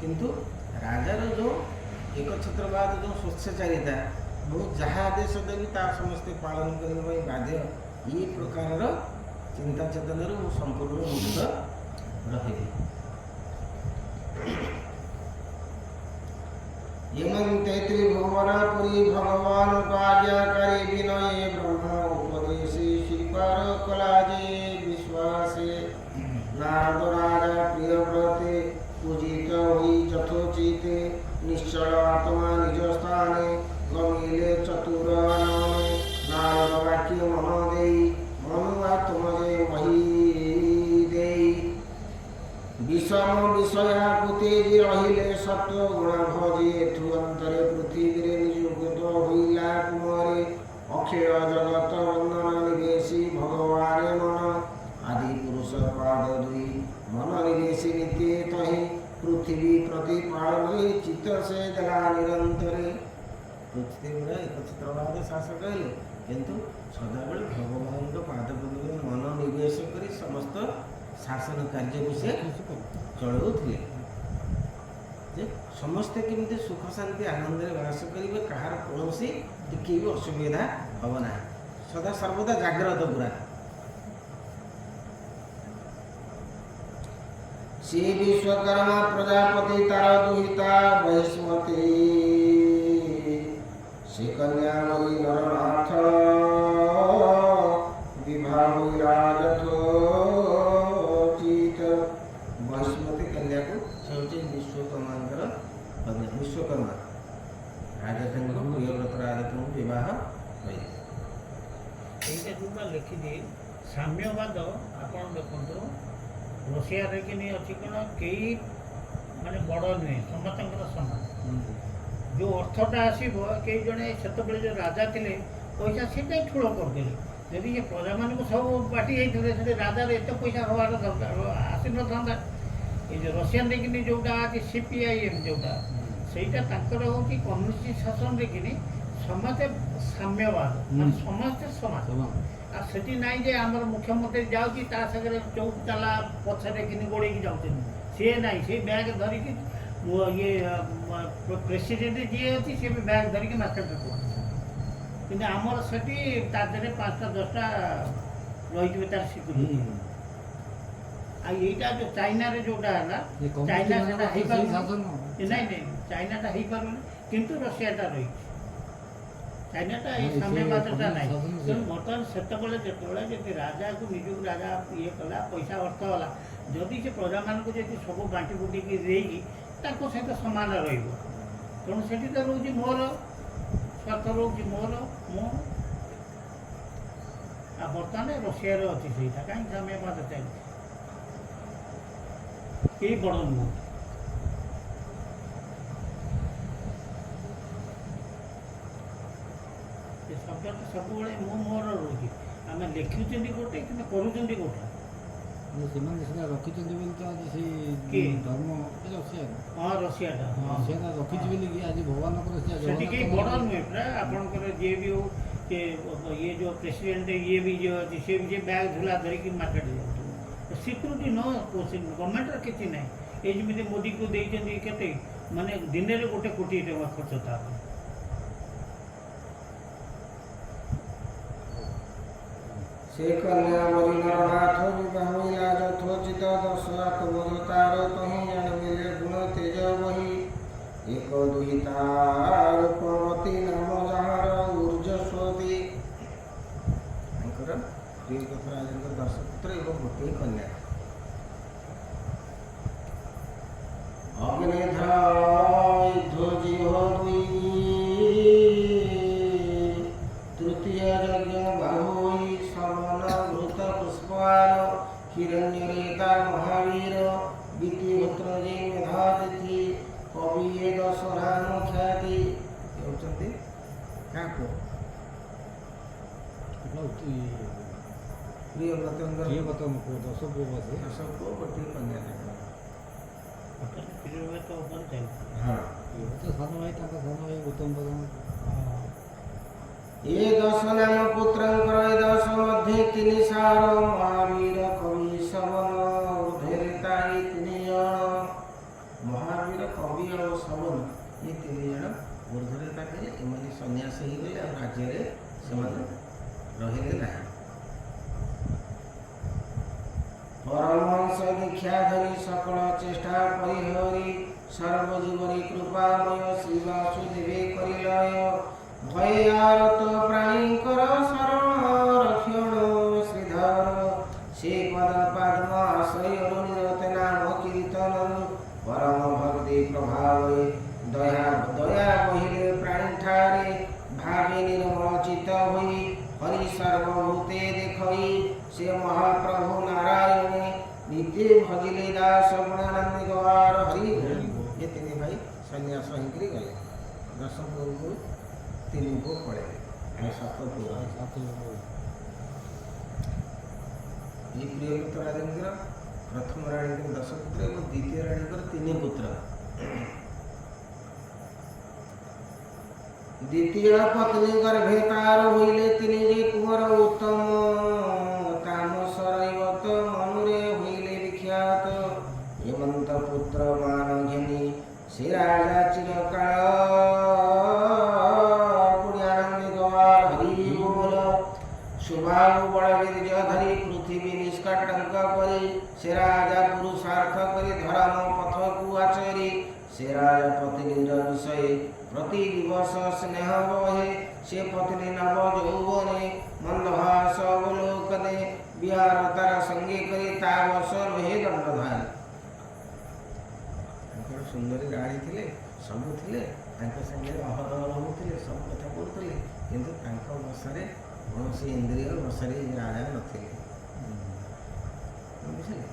କିନ୍ତୁ ରାଜାର ଯେଉଁ ଏକଛତ୍ରବାଦ ଯେଉଁ ସ୍ୱଚ୍ଛଚାରିତା ମୁଁ ଯାହା ଆଦେଶ ଦେବି ତାହା ସମସ୍ତେ ପାଳନ କରିବା ପାଇଁ ବାଧ୍ୟ, ଏ ପ୍ରକାରର ଚିନ୍ତା ଚେତନାରୁ ମୁଁ ସମ୍ପୂର୍ଣ୍ଣ ମୁକ୍ତ ରହିବି। ଏମନ୍ତେ ତ୍ରିଭୁବନ ପୁରୀ ଭଗବାନଙ୍କ ଆଜ୍ଞାକାରୀ ବିନୟେ ବ୍ରହ୍ମ ଉପଦେଶେ ସ୍ୱୀକାର କଲା ଯେ ବିଶ୍ୱାସେ ନାରଦ ରାଜା ପ୍ରିୟବ୍ରତେ ପୂଜିତ ହୋଇ ଯଥୋଚିତେ ନିଶ୍ଚଳ ଆତ୍ମା ନିଜ ସ୍ଥାନେ ଗମିଲେ ଚତୁର ନୟନେ ନାରଦ ବାକ୍ୟ ମନ ଦେଇ ମନୁ ଆତ୍ମଜେ ମହି ଦେଇ বিষম বিষয়াকু তেজি রহিলে সত্য গুণ ভজে এথু অন্তরে পৃথিবীরে নিযুক্ত হইলা কুমরে অক্ষয় জগত বন্দন নিবেশী ভগবানে মন আদি পুরুষ পাদ দুই মন নিবেশী নীতি তহি পৃথিবী প্রতিপালনে চিত্ত সে দেলা নিরন্তরে। পৃথিবীর একচ্ছত্রবাদ শাসক হইলে কিন্তু সদাবেলে ভগবানଙ୍କ ପାଦପଦ୍ମରେ ମନ ନିବେଶ କରି ସମସ୍ତ ଶାସନ କାର୍ଯ୍ୟକୁ ସେ ଚଳାଉଥିଲେ ଯେ ସମସ୍ତେ କେମିତି ସୁଖ ଶାନ୍ତି ଆନନ୍ଦରେ ବାସ କରିବେ, କାହାର କୌଣସି ଟିକେ ବି ଅସୁବିଧା ହେବ ନାହିଁ, ସଦା ସର୍ବଦା ଜାଗ୍ରତ ପୁରା। ଶ୍ରୀ ବିଶ୍ୱକର୍ମା ପ୍ରଜାପତି ତାର ଦୁହିତା ବହିଷ୍ମତୀ ସେ କନ୍ୟା ମୟୀ ନରନାଥ ବିବାହ ହୋଇ ରାଜଥୋଚିତ। ବହିଷ୍ମତୀ କନ୍ୟାକୁ ସେ ହେଉଛି ବିଶ୍ୱକର୍ମାଙ୍କର କନ୍ୟା। ବିଶ୍ୱକର୍ମା ରାଜଥଙ୍କ ପ୍ରିୟବ୍ରତ ରାଜଥଙ୍କୁ ବିବାହ ହୋଇଛି। এইটা ଯେଉଁଟା ଲେଖିଛି ସାମ୍ୟବାଦ, ଆପଣ ଦେଖନ୍ତୁ ଋଷିଆରେ କିନି ଅଛି କ'ଣ କେହି ମାନେ ବଡ଼ ନୁହେଁ, ସମସ୍ତଙ୍କର ସମାନ। ଯେଉଁ ଅର୍ଥଟା ଆସିବ କେହି ଜଣେ ସେତେବେଳେ ଯେଉଁ ରାଜା ଥିଲେ ପଇସା ସେଇଟା ଠୁଳ କରିଦେଲେ। ଯଦି ଏ ପ୍ରଜାମାନଙ୍କୁ ସବୁ ବାଟି ହେଇଥିଲେ ସେଠି ରାଜାର ଏତେ ପଇସା ହେବାର ଦରକାର ଆସିନଥାନ୍ତା। ଏ ଯେଉଁ ରଷିଆନ୍ ଦେଖିନି ଯେଉଁଟା ଅଛି CPIM ଯେଉଁଟା, ସେଇଟା ତାଙ୍କର ହେଉଛି କମ୍ୟୁନିଷ୍ଟ ଶାସନରେ କିନି ସମସ୍ତେ ସାମ୍ୟବାଦ, ମାନେ ସମସ୍ତେ ସମାନ। ଆଉ ସେଠି ନାହିଁ ଯେ ଆମର ମୁଖ୍ୟମନ୍ତ୍ରୀ ଯାଉଛି ତା ସାଙ୍ଗରେ ଚୌକ ତାଲା ପଛରେ କିନି ଗୋଡ଼େଇକି ଯାଉଛନ୍ତି, ସିଏ ନାହିଁ। ସେ ବ୍ୟାଗ୍ ଧରିକି ଇଏ ପ୍ରେସିଡେଣ୍ଟ ଯିଏ ଅଛି ସିଏ ବି ବ୍ୟାଗ୍ ଧରିକି ମାର୍କେଟରେ ପଡ଼ୁଛି। କିନ୍ତୁ ଆମର ସେଠି ତା ଦେହରେ 5ଟା 10ଟା ରହିଯିବେ ତାର ସିକ୍ୟୁରିଟି। ଆଉ ଏଇଟା ଯେଉଁ ଚାଇନାରେ ଯେଉଁଟା ହେଲା, ଚାଇନା ସେଟା ହେଇପାରୁନି। ନାଇଁ ଚାଇନାଟା ହେଇପାରୁନି, କିନ୍ତୁ ରଷିଆଟା ରହିଛି। ଚାଇନାଟା ଏଇ ସାମ୍ୟବାଦଟା ନାହିଁ। ତେଣୁ ବର୍ତ୍ତମାନ ସେତେବେଳେ ଯେତେବେଳେ ଯଦି ରାଜାକୁ ନିଜକୁ ରାଜା ଇଏ କଲା, ପଇସା ଅର୍ଥ ହେଲା, ଯଦି ସେ ପ୍ରଜାମାନଙ୍କୁ ଯଦି ସବୁ ବାଣ୍ଟି ବୁଟିକି ଦେଇକି ତାଙ୍କ ସହିତ ସମାନ ରହିବ, ତେଣୁ ସେଠି ତ ରହୁଛି ମୋର ସ୍ୱାର୍ଥ, ରହୁଛି ମୋର ମୁଁ। ଆଉ ବର୍ତ୍ତମାନ ରଷିଆରେ ଅଛି ସେଇଟା, କାହିଁକି ସାମ୍ୟବାଦ ଚାଲିଛି, କେହି ବଡ଼ ନୁହଁ। ଏ ଶବ୍ଦଟା ସବୁବେଳେ ମୁଁ ମୋର ରହୁଛି। ଆମେ ଲେଖୁଛନ୍ତି ଗୋଟେ କିନ୍ତୁ କରୁଛନ୍ତି ଗୋଟେ। ସେମାନେ ସେଟା ରଖିଛନ୍ତି ବୋଲି ତ ଆଜି ସେଇ କିଏ? ଧର୍ମ ରଷିଆ ହଁ ରଷିଆଟା ହଁ ସେଟା ରଖିଛି ବୋଲି କି ଆଜି ଭଗବାନଙ୍କର ସେ ସେଠି କେହି ଜଗନ୍ନାଥ ବଡ଼ ନୁହେଁ ପୁରା ଆପଣଙ୍କର ଯିଏ ବି ହଉ ସେ ଇଏ ଯେଉଁ ପ୍ରେସିଡେଣ୍ଟ ଇଏ ବି ଯିଏ ଅଛି ସିଏ ବି ଯେ ବ୍ୟାଗ୍ ଝୁଲା ଧରିକି ମାର୍କେଟ ଯାଉଛନ୍ତି ସିକ୍ୟୁରିଟି ନ ଗଭର୍ଣ୍ଣମେଣ୍ଟର କିଛି ନାହିଁ ଏ ଯେମିତି ମୋଦିକୁ ଦେଇଛନ୍ତି କେତେ ମାନେ ଦିନରେ 1 କୋଟି ଟଙ୍କା ଖର୍ଚ୍ଚ ତା ପାଇଁ। ସେ କନ୍ୟା ବରିଣନାଥ ବିବାହ ହେଲା ଯଥୋଚିତ ଦଶ ଆତ୍ମଜ ତାର ତହିଁ ଜାଣିଲେ ଗୁଣ ତେଜ ବହି ଏକ ଦୁହିତା ରୂପବତୀ ନାମ ଯାହାର ଉର୍ଜସ୍ୱତୀ। ତାଙ୍କର ପ୍ରିୟକଥରାଜଙ୍କ 10 ପୁତ୍ର ଏବଂ ଗୋଟିଏ କନ୍ୟା। ତୃତୀୟ ଯଜ୍ଞ ବାହୁଇ ସମନ ଘୃତ ପୁଷ୍ପାର ହିରଣ୍ୟରେତା ମହାବୀର ବିତିହୋତ୍ର ଯେ ମେଧାତିଥି କବି ଏ ଦଶରାମ ଖ୍ୟାତି ହେଉଛନ୍ତି କାହାକୁ ପ୍ରିୟବ୍ରତଙ୍କର ଦଶ ପୁଅ ବସେ ଦଶ ପୁଅ ଗୋଟିଏ କନ୍ୟା ତାଙ୍କର। ତ ଉପରେ ଚାଲିଛି ହଁ ସାନ ଭାଇ ତାଙ୍କ ସାନ ଭାଇ ଗୌତମ ପ୍ରଧାନ ଏ 10 ନାମ ପୁତ୍ରଙ୍କର ଏ 10 ମଧ୍ୟ 3 ସାର ମହାବୀର କବି ଶବନ ଉର୍ଦ୍ଧରେ ତାଇ 3 ଜଣ ମହାବୀର କବି ଆଉ ଶବନ ଏ 3 ଜଣ ଉର୍ଦ୍ଧରେ ତାକେ ଏମାନେ ସନ୍ନ୍ୟାସ ହେଇଗଲେ ଆଉ ରାଜ୍ୟରେ ସେମାନେ ରହିଲେ ନାହିଁ। ପରମହଂସ ଦୀକ୍ଷା ଧରି ସକଳ ଚେଷ୍ଟା ପରିହରି ସର୍ବଜୀବରୀ କୃପାମୟ ଶ୍ରୀ ବାସୁଦେବେ କରିଲୟ ଭୟାରତ ପ୍ରାଣୀଙ୍କର ଶରଣ ରକ୍ଷଣ ଶ୍ରୀଧର ସେ ପଦ ପଦ୍ମ ଆଶ୍ରୟରୁ ନିରତ ନାମ କୀର୍ତ୍ତନ ପରମ ଭକ୍ତି ପ୍ରଭାବରେ ଦୟା ବହିଲେ ପ୍ରାଣୀ ଠାରେ ଭାବେ ନିର୍ମଳ ଚିତ୍ତ ହୋଇ ହରି ସର୍ବଭୂତେ ଦେଖଇ ସେ ମହାପ୍ରଭୁ ନାରାୟଣ ନିତ୍ୟ ଭଜିଲେ ଦାସ ଗୁଣାନନ୍ଦ ଗବାର ହରି। ଏ 3 ଭାଇ ସନ୍ନ୍ୟାସ ହେଇକରି ଗଲେ 10 ପୁଅକୁ 3 ପୁଅ ପଳେଇଲେ ଆଉ 7 ପୁଅ। এই ପ୍ରିୟବ୍ରତ ରାଜେନ୍ଦ୍ର ପ୍ରଥମ ରାଣୀଙ୍କର 10 ପୁତ୍ର ଏବଂ ଦ୍ୱିତୀୟ ରାଣୀଙ୍କର 3 ପୁତ୍ର। ଦ୍ୱିତୀୟ ପତ୍ନୀ ଗର୍ଭେ ତାର ହୋଇଲେ 3 ଯେ କୁଁବର ଉତ୍ତମ ତାମସରୈବତ ମନୁରେ ହୋଇଲେ ବିଖ୍ୟାତ ହେମନ୍ତ ପୁତ୍ର ମାନ ଘେନି ସେ ରାଜା ଚିରକାଳ ପୁଣ୍ୟାନନ୍ଦ ଗବାର ହରି ବୋଲ ଶୁଭାବୁ ବଳ ବୀର୍ଯ୍ୟ ଧରି ପୃଥିବୀ ନିଷ୍କଟଙ୍କ କରି ସେ ରାଜା ପୁରୁଷାର୍ଥ କରି ଧର୍ମ ପଥକୁ ଆଚରି ସେ ରାଜା ପତ୍ନୀର ବିଷୟ ପ୍ରତି ଦିବସ ସ୍ନେହ ବହେ ସେ ପତ୍ନୀ ନବ ଯୌବନେ ମନ୍ଦଭାସ ଅବଲୋକନେ ବିହାର ତାର ସଙ୍ଗେ କରି ତା ବସ ନୁହେଁ ଦଣ୍ଡଧାରୀ। ତାଙ୍କର ସୁନ୍ଦରୀ ରାଣୀ ଥିଲେ ସବୁ ଥିଲେ ତାଙ୍କ ସାଙ୍ଗରେ ଅହରହ ରହୁଥିଲେ ସବୁ କଥା କରୁଥିଲେ କିନ୍ତୁ ତାଙ୍କ ବସରେ କୌଣସି ଇନ୍ଦ୍ରିୟ ବସରେ ରାଜା ନଥିଲେ। ବୁଝିଲେ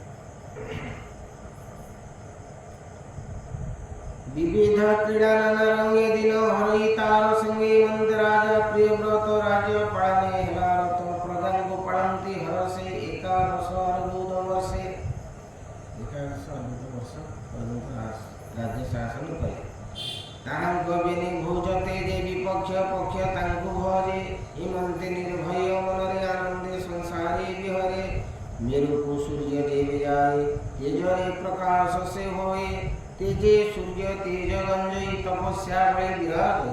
विविध क्रीड़ा नाना रंगे दिनो हरि तार संगे मंद राजा प्रियव्रत राज्य पालने हेलारत प्रधान को पढ़ंती हरसे एकादश अर्बुद वर्षे पर्यंत राज्य शासन कले तांक बेनि भोजते जे विपक्ष पक्ष तांकु भजे इमंते निर्भय मनरे आनंदे संसारे विहरे मेरु को सूर्य देव जाए तेजरे प्रकाश से होए तेजे सूर्य तेज गंजई तपस्या बड़े विराज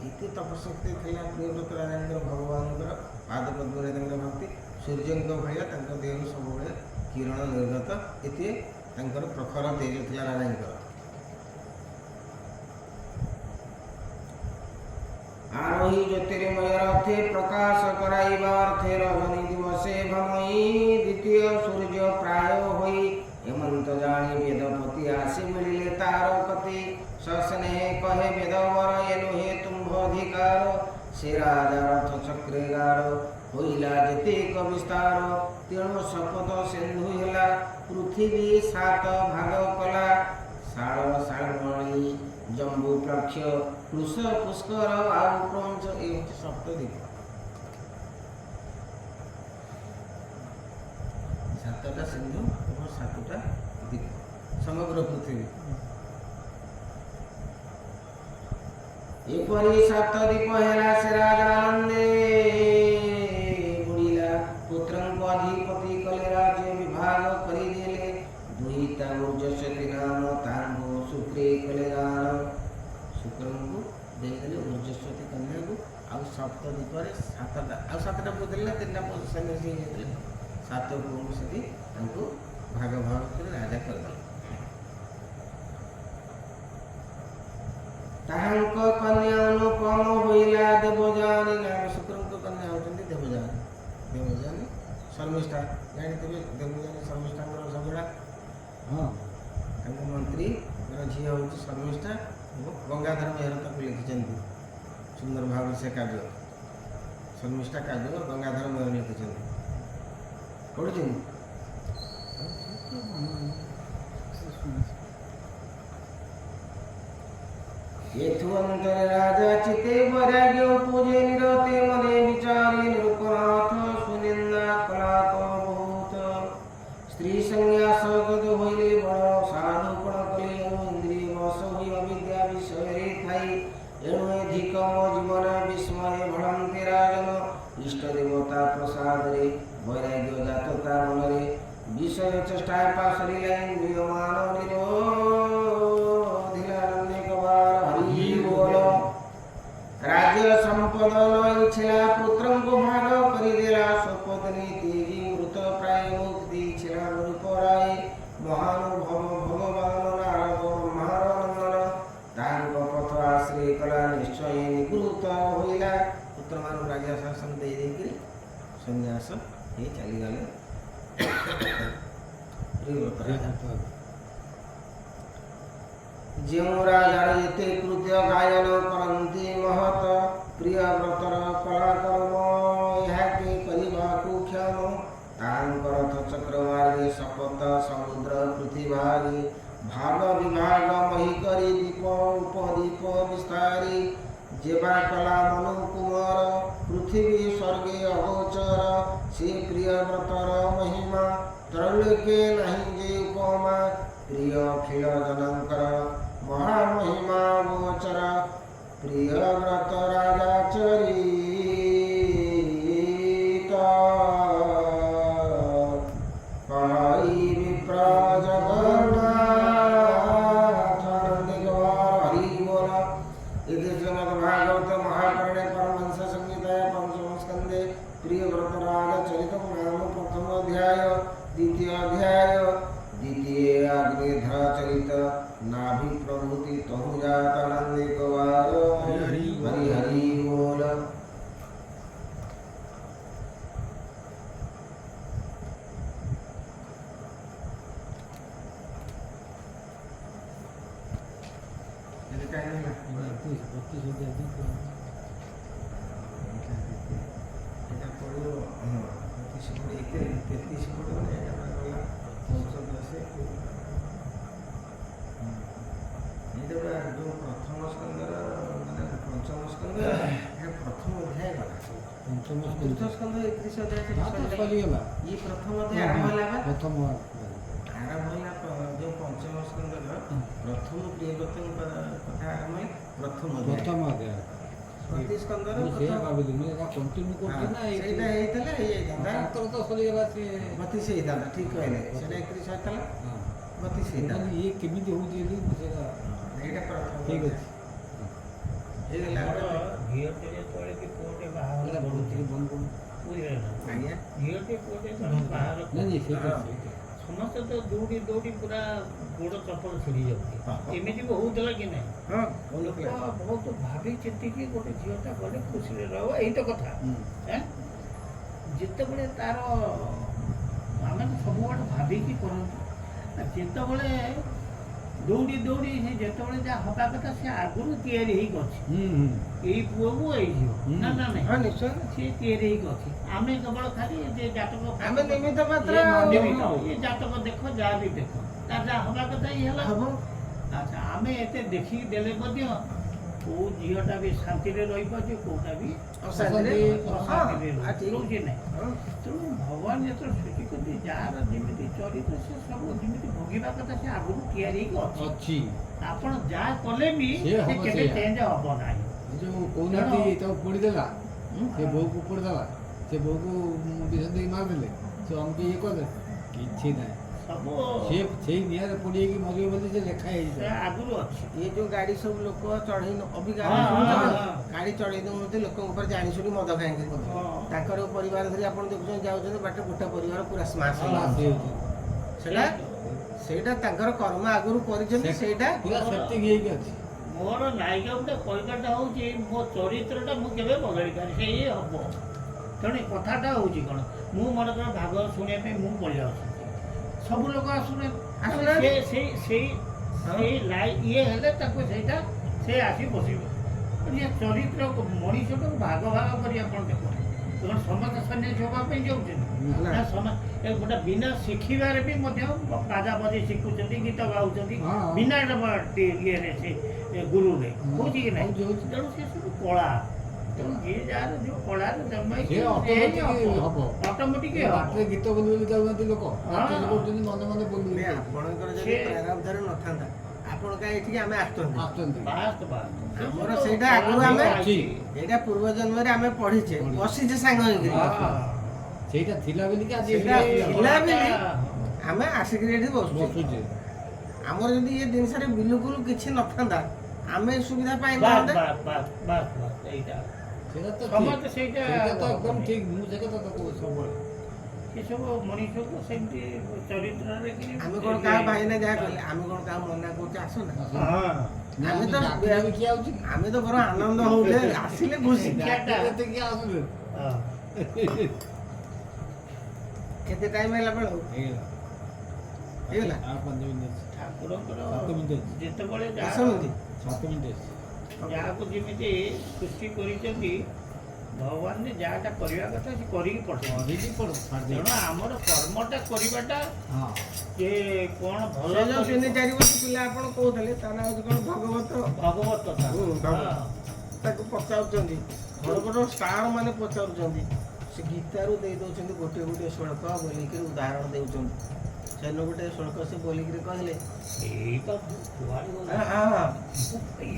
इति तपशक्ति थिला प्रियव्रत राजेन्द्र भगवानଙ୍କର पाद पद्मरे तांकर भक्ति सूर्यଙ୍କ भଳିଆ ତାଙ୍କ ଦେହରୁ ସବୁବେଳେ କିରଣ ନିର୍ଗତ ଏତେ ତାଙ୍କର ପ୍ରଖର ତେଜ ଥିଲା ରାଜାଙ୍କର। आरोही ज्योतिर्मय रथे प्रकाश कराइबा अर्थे रजनी दिवसे भमई द्वितीय सूर्य प्राय होई हेमंत जानी वेदपति आसी मिलिले तार कति सस्नेह कहे वेदवर एनु हे तुम्भ अधिकार से राजा रथ चक्रे गार होइला जेतेक विस्तार तेणु शपथ सिंधु हेला पृथ्वी 7 भाग कला शाल शालमणि जम्बू प्लक्ष कृष पुष्कर आउ क्रंच ए सप्तद्वीप 7ଟା ସିନ୍ଧୁ ଏବଂ 7ଟା ଦ୍ୱୀପ ସମଗ୍ର ପୃଥିବୀ। ଏପରି 7 ଦ୍ୱୀପ ହେଲା ସେ ରାଜା ଆନନ୍ଦେ ବୁଡ଼ିଲା। ପୁତ୍ରଙ୍କୁ ଅଧିପତି କଲେ ରାଜ୍ୟ ବିଭାଗ କରିଦେଲେ। ଦୁହିତା ଉର୍ଜସ୍ୱତୀ ନାମ ତାଙ୍କୁ ଶୁକ୍ରେ କଲେ ଦାନ। ଶୁକ୍ରଙ୍କୁ ଦେଇଦେଲେ ଉର୍ଜସ୍ୱତୀ କନ୍ୟାକୁ। ଆଉ 7 ଦ୍ୱୀପରେ 7ଟା ଆଉ 7ଟା ପୁଅ ଥିଲେ ନା 3ଟା ପୁଅ ସନ୍ନ୍ୟାସୀ ହେଇଯାଇଥିଲେ। 7 ପୁଅଙ୍କୁ ସେଠି ତାଙ୍କୁ ଭାଗ ଭାଗ କରି ରାଜା କରିଦେଲେ। ତାହାଙ୍କ କନ୍ୟା ଅନୁପମ ହୋଇଲା ଦେବଯାନୀ ନାମ। ଶୁକ୍ରଙ୍କ କନ୍ୟା ହେଉଛନ୍ତି ଦେବଯାନୀ। ଦେବଯାନୀ ଶର୍ମିଷ୍ଠା ଜାଣିଥିବେ, ଦେବଯାନୀ ଶର୍ମିଷ୍ଠାଙ୍କର ଝଗଡ଼ା। ହଁ ତାଙ୍କ ମନ୍ତ୍ରୀଙ୍କର ଝିଅ ହେଉଛି ଶର୍ମିଷ୍ଠା ଏବଂ ଗଙ୍ଗାଧର ମେହେର ତାକୁ ଲେଖିଛନ୍ତି ସୁନ୍ଦର ଭାବରେ ସେ କାବ୍ୟ। ଶର୍ମିଷ୍ଠା କାବ୍ୟ ଗଙ୍ଗାଧର ମେହେର ଲେଖିଛନ୍ତି। ପଢ଼ୁଛନ୍ତି? ଏଥୁ ଅନ୍ତରେ ରାଜା ଚିତେ ବୈରାଗ୍ୟ ପୂଜେ ନିରତେ ମନେ ବିଚାରି ନିରୂପନାଥ ସୁନିନ୍ଦା କଳାପ ବହୁତ। ସ୍ତ୍ରୀ ସଂଜ୍ଞା ସଗତ ହୋଇଲେ ବଡ଼ ସାଧୁ କଣ କଲେ ଏଣୁ ଇନ୍ଦ୍ରିୟ ବଶ ହୋଇ ଅବିଦ୍ୟା ବିଷୟରେ ଥାଇ ଏଣୁ ଅଧିକ ମୋ ଜୀବନ ବିସ୍ମୟ ଭଳନ୍ତେ ରାଜନ। ଇଷ୍ଟ ଦେବତା ପ୍ରସାଦରେ ବୈରାଗ୍ୟ ଜାତତା ମନରେ ବିଷୟ ଚେଷ୍ଟା ପାଶରିଲା ଇନ୍ଦ୍ରିୟମାନ ରାଜ୍ୟ ସମ୍ପଦ ଇଚ୍ଛିଲା ପୁତ୍ରଙ୍କୁ ଭାଗ କରିଦେଲା। ସ୍ୱପତ୍ନୀ ତେଜି ମୃତ ପ୍ରାୟ ମୁକ୍ତି ଥିଲା ନୃପରାୟ। ମହାନୁଭବ ଭଗବାନ ନାରଦ ବ୍ରହ୍ମାର ନନ୍ଦନ ତାଙ୍କ ପଥ ଆଶ୍ରୟ କଲା ନିଶ୍ଚୟ ନିବୃତ ହୋଇଲା। ପୁତ୍ରମାନଙ୍କୁ ରାଜ୍ୟ ଶାସନ ଦେଇକରି ସନ୍ନ୍ୟାସ ହେଇ ଚାଲିଗଲେ। ଯେଉଁ ରାଜାର ଏତେ କୃତ୍ୟ ଗାୟନ କରନ୍ତି ମହତ ପ୍ରିୟ ବ୍ରତର କଳାକର୍ମ ଏହାକେ କରିବାକୁ କ୍ଷମ। ତାଙ୍କର ରଥ ଚକ୍ର ମାର୍ଗେ ଶପଥ ସମୁଦ୍ର ପୃଥିଭାଗେ ଭାଗ ବିଭାଗ ମହି କରି ଦୀପ ଉପଦୀପ ବିସ୍ତାରୀ। ଯେବା କଲା ମନୁ କୁମର ପୃଥିବୀ ସ୍ୱର୍ଗେ ଅଗୋଚର। ସେ ପ୍ରିୟ ବ୍ରତର ମହିମା ତ୍ରୈଲୋକ୍ୟ ନାହିଁ ଯେ ଉପମା। ପ୍ରିୟ ଅଖିଳ ଜନଙ୍କର ମହାମହିମା ଗୋଚର। ପ୍ରିୟ ବ୍ରତ ରାଜା ଚରିତ କହି ବିପ୍ର ଜଗନ୍ନାଥ ହରି ବୋଲ। ଏତେ ଶ୍ରୀମଦ ଭାଗବତ ମହାପୁରାଣେ ପରମହଂସ ସଂହିତାୟ ପଞ୍ଚମ ସ୍କନ୍ଧେ ପ୍ରିୟ ବ୍ରତ ରାଜା ଚରିତ ନାମ ପ୍ରଥମ ଅଧ୍ୟାୟ। ଦ୍ୱିତୀୟ ଅଧ୍ୟାୟ द्वितीय अग्निधर चरित नाभि प्रभुति तहु जात आनंदिक वार। हरि हरि बोल। ପ୍ରଥମ ସ୍କନ୍ଧର ମାନେ ପଞ୍ଚମ ସ୍କନ୍ଧ ପ୍ରଥମ ଅଧ୍ୟାୟ ଗଲା। ଚତୁର୍ଥ ସ୍କନ୍ଧ 31 ଅଧ୍ୟାୟ ସରିଗଲା। ଇଏ ପ୍ରଥମ ଅଧ୍ୟାୟ ଆରମ୍ଭ ହେଲା ବା ପ୍ରଥମ ଆରମ୍ଭ ହେଲା ଯେଉଁ ପଞ୍ଚମ ସ୍କନ୍ଧର ପ୍ରଥମ ପ୍ରିୟବ୍ରତଙ୍କ କଥା ଆରମ୍ଭ ହେଲା ପ୍ରଥମ ଅଧ୍ୟାୟ। ପ୍ରତି ସ୍କନ୍ଧର ସେଇଆ ଭାବିଲି ମୁଁ ଏଇଟା କଣ୍ଟିନ୍ୟୁ କରୁଛି ନା ସେଇଟା ହେଇଥିଲେ ହେଇଯାଇଥାନ୍ତା। ତାଙ୍କର ତ ସରିଗଲା ସେ 32 ହେଇଥାନ୍ତା। ଠିକ କହିଲେ, ସେଇଟା 31 ହେଇଥିଲା 32 ହେଇଥାନ୍ତା। ଇଏ କେମିତି ହେଉଛି ସେଇଟା ଏଇଟା ପ୍ରଥମ ଠିକ ଅଛି ହେଇଗଲା। ଝିଅଟେ ଯେତେବେଳେ କି ପୁଅଟେ ବାହାଘର ବନ୍ଦ କରୁଛି ବନ୍ଦ କରୁଁ। ବୁଝିଲେ ନା, ଆଜ୍ଞା ଝିଅଟେ ପୁଅଟେ ଜଣେ ବାହାଘର ନାଇଁ ସେଇଟା କରୁଛି, ସମସ୍ତେ ତ ଦୌଡ଼ି ଦୌଡ଼ି ପୁରା ଗୋଡ଼ ଚପଲ ଛିଡ଼ି ଯାଉଛି। ଏମିତି ବି ହଉଥିଲା କି ନାହିଁ? ହଁ ଲୋକ ବହୁତ ଭାବି ଚିନ୍ତିକି ଗୋଟେ ଝିଅଟା ଗଲେ ଖୁସିରେ ରହିବ, ଏଇ ତ କଥା। ଯେତେବେଳେ ତାର ଆମେ ତ ସବୁଆଡ଼େ ଭାବିକି କରନ୍ତୁ, ଯେତେବେଳେ ଦୌଡ଼ି ଦୌଡ଼ି ସେ ଯେତେବେଳେ ଯାହା ହବା କଥା ସେ ଆଗରୁ ତିଆରି ହେଇକି ଅଛି। ଏଇ ପୁଅକୁ ଏଇ ଝିଅ ନା ନା ନାହିଁ, ହଁ ନିଶ୍ଚୟ ସିଏ ତିଆରି ହେଇକି ଅଛି। ଆମେ କେବଳ ଖାଲି ଯେ ଜାତକ ଆମେ ନିମିତ୍ତ ମାତ୍ର ଏ ଜାତକ ଦେଖ, ଯାହା ବି ଦେଖ, ତାର ଯାହା ହବା କଥା ଇ ହେଲା। ହବ। ଆଚ୍ଛା, ଆମେ ଏତେ ଦେଖିକି ଦେଲେ ମଧ୍ୟ କୋଉ ଝିଅଟା ବି ଶାନ୍ତିରେ ରହିପାରୁଛି କୋଉଟା ବି ଅଶାନ୍ତିରେ ଅଶାନ୍ତିରେ ହଁ, ଠିକ୍। ରହୁଛି ନାହିଁ। ହଁ। ତେଣୁ ଭଗବାନ ଯେତେବେଳେ ସୃଷ୍ଟି କରନ୍ତି ଯାହାର ଯେମିତି ଚରିତ୍ର ସେ ସବୁ ଯେମିତି ଭୋଗିବା କଥା ସେ ଆଗରୁ ତିଆରି ହେଇକି ଅଛି। ଅଛି ଆପଣ ଯାହା କଲେ ବି ସେ ସେ ହବ କେବେ ସେଇଆ। ଚେଞ୍ଜ ହବ ନାହିଁ। ଏ ଯୋଉ କହୁନାହାନ୍ତି ତାକୁ ପୋଡ଼ିଦେଲା ସେ ବୋଉକୁ ପୋଡ଼ିଦେଲା ସେ ବୋଉକୁ ବିଷ ଦେଇକି ମାରିଦେଲେ ସେ ଅମକି ଇଏ କଲେ କିଛି ନାହିଁ ସବୁ ସେ ସେଇ ନିଆଁରେ ପୋଡ଼ିକି ମରିବ ବୋଲି ସେ ଲେଖା ସେ ହେଇଛି ଆଗରୁ ଅଛି। ଇଏ ଯୋଉ ଗାଡି ସବୁ ଲୋକ ଚଢେଇ ଅବିକା ହଁ, ଶୁଣୁଛନ୍ତି, ହଁ, ହଁ। ଗାଡି ଚଢେଇ ଦଉଛନ୍ତି ଲୋକଙ୍କ ଉପରେ ଜାଣି ଶୁଣି ମଦ ଖାଇକି ହଁ। ତାଙ୍କର ପରିବାର ଧରି ଆପଣ ଦେଖୁଛନ୍ତି ଯାଉଛନ୍ତି ବାଟରେ ଗୋଟେ ପରିବାର ପୁରା ସ୍ମାସ ହଁ, ହେଇଯାଉଛି। ସେଇଟା ସେଇଟା ତାଙ୍କର କର୍ମ ଆଗରୁ କରିଛନ୍ତି ସେଇଟା ପୁରା ସେତିକି ହେଇକି ଅଛି ମୋର ନାୟିକା ଗୋଟେ କହିବାଟା ହଉଛି ମୋ ଚରିତ୍ରଟା ମୁଁ କେବେ ବଦଳି ପାରେ ସେ ଇଏ ହବ। ତେଣୁ କଥାଟା ହଉଛି କ'ଣ ମୁଁ ମନେକର ଭାଗବତ ଶୁଣିବା ପାଇଁ ମୁଁ ପଳେଇ ଆସୁଛି ସବୁ ଲୋକ ଆସୁନେ ଆସୁନାହାନ୍ତି। ସେଇ ଇଏ ହେଲେ ତାକୁ ସେଇଟା ସେ ଆସି ବସିବ। ଇଏ ଚରିତ୍ର ମଣିଷଟାକୁ ଭାଗ କରି ଆପଣ ଦେଖନ୍ତୁ ତେଣୁ ସମସ୍ତେ ସନ୍ନ୍ୟାସୀ ହେବା ପାଇଁ ଯାଉଛନ୍ତି ନା। ନା ଗୋଟେ ବିନା ଶିଖିବାରେ ବି ମଧ୍ୟ ବାଜା ବଜେଇ ଶିଖୁଛନ୍ତି ଗୀତ ଗାଉଛନ୍ତି ହଁ। ବିନା ଇଏରେ ସେ ଗୁରୁରେ ହଉଛି କି ନାହିଁ। ହଉଛି, ହଉଛି। ତେଣୁ ସେ ସବୁ କଳା ତେଣୁ ଯିଏ ଯାହାର ଯୋଉ କଳାରେ ଜନ୍ମ ସେ ଅଟୋମେଟିକ୍ ହବ ଅଟୋମେଟିକ୍ ବାଟରେ ଗୀତ ବୋଲି ବୋଲି ଯାଉନାହାନ୍ତି ଲୋକ ନାଚ କରୁଛନ୍ତି ମନେ ମନେ ବୋଲି ନାଇଁ, ଆପଣଙ୍କର ଯଦି ପ୍ରାରବ୍ଧରେ ନଥାନ୍ତା ଆପଣ କାହିଁ ଏଠିକି ଆମେ ଆସୁଛନ୍ତି ଆସୁଛନ୍ତି ଆମର ସେଇଟା ଆଗରୁ ଆମେ ଅଛି। ଏଇଟା ପୂର୍ବ ଜନ୍ମରେ ଆମେ ପଢିଛେ ପଢିଛେ। ବସିଛେ ସାଙ୍ଗ ହେଇକିରି ସେଇଟା ଥିଲା ବୋଲିକି ଆଜି ସେଇଟା ଏଠି ଥିଲା ବୋଲି ଆମେ ଆସିକିରି ଏଠି ବସୁଛେ। ବସୁଛେ ଆମର ଯଦି ଏ ଜିନିଷରେ ବିଲକୁଲ କିଛି ନଥାନ୍ତା ଆମେ ଏ ସୁବିଧା ସେଇଟା ପାଇନଥାନ୍ତେ। ସେଇଟା ତ ସମସ୍ତେ ଠିକ୍। ସେଇଟା ସେଇଟା ତ ଏକଦମ ଠିକ୍ ମୁଁ ସେ କଥା ତ କହୁଛି ସବୁବେଳେ ଏସବୁ ମଣିଷକୁ ସେମିତି ଚରିତ୍ରରେ ଆମେ କଣ କାହା ଭାଇନା ଯାହା କହିଲେ ଆମେ କଣ କାହା ମନା କରୁଛେ ଆସନା ନା, ଆମେ ତ ଡାକିଲେ ବି କିଏ ଆଉଛି ଆମେ ତ ବରଂ ଆନନ୍ଦ ହଉଛେ ଆସିଲେ ଖୁସି। ଡାକିଲେ ତ କିଏ ଆସୁଛନ୍ତି କେତେ ଟାଇମ ହେଲା ବେଳ ହେଇଗଲା ହେଇଗଲା ଆଉ 5 ମିନିଟ୍ ଅଛି ଠାକୁରଙ୍କର 7 ମିନିଟ୍ ଅଛି ଯେତେବେଳେ 10 ମିନିଟ୍ 7 ମିନିଟ୍ ଅଛି ଯାହାକୁ ଯେମିତି ସୃଷ୍ଟି କରିଛନ୍ତି ଭଗବାନ ଯାହାଟା କରିବା କଥା ସେ କରିକି ପଠେଇଛନ୍ତି। କରିକି ପଡ ତେଣୁ ଆମର କର୍ମଟା କରିବାଟା ହଁ ଯେ କ'ଣ ଭଲ ସେ ଯୋଉ କରିବ, 3-4 ବର୍ଷ ପିଲା ଆପଣ କହୁଥିଲେ ତା ନାଁ ହଉଛି କଣ ଭଗବତ ଭଗବତ କଥା। ହୁଁ, ଭଗବତ। ହଁ। ତାକୁ ପଚାରୁଛନ୍ତି ବଡ଼ ବଡ଼ ଷ୍ଟାର ମାନେ ପଚାରୁଛନ୍ତି ସେ ଗୀତାରୁ ଦେଇ ଦଉଛନ୍ତି ଗୋଟିଏ ଗୋଟିଏ ଶ୍ଳୋକ ବୋଲିକିରି ଉଦାହରଣ ଦେଉଛନ୍ତି ସେନ ଗୋଟେ ଶ୍ଳୋକ ସେ ବୋଲିକିରି କହିଲେ ଏଇ ତ କୁଆଡ଼େ ଗଲା?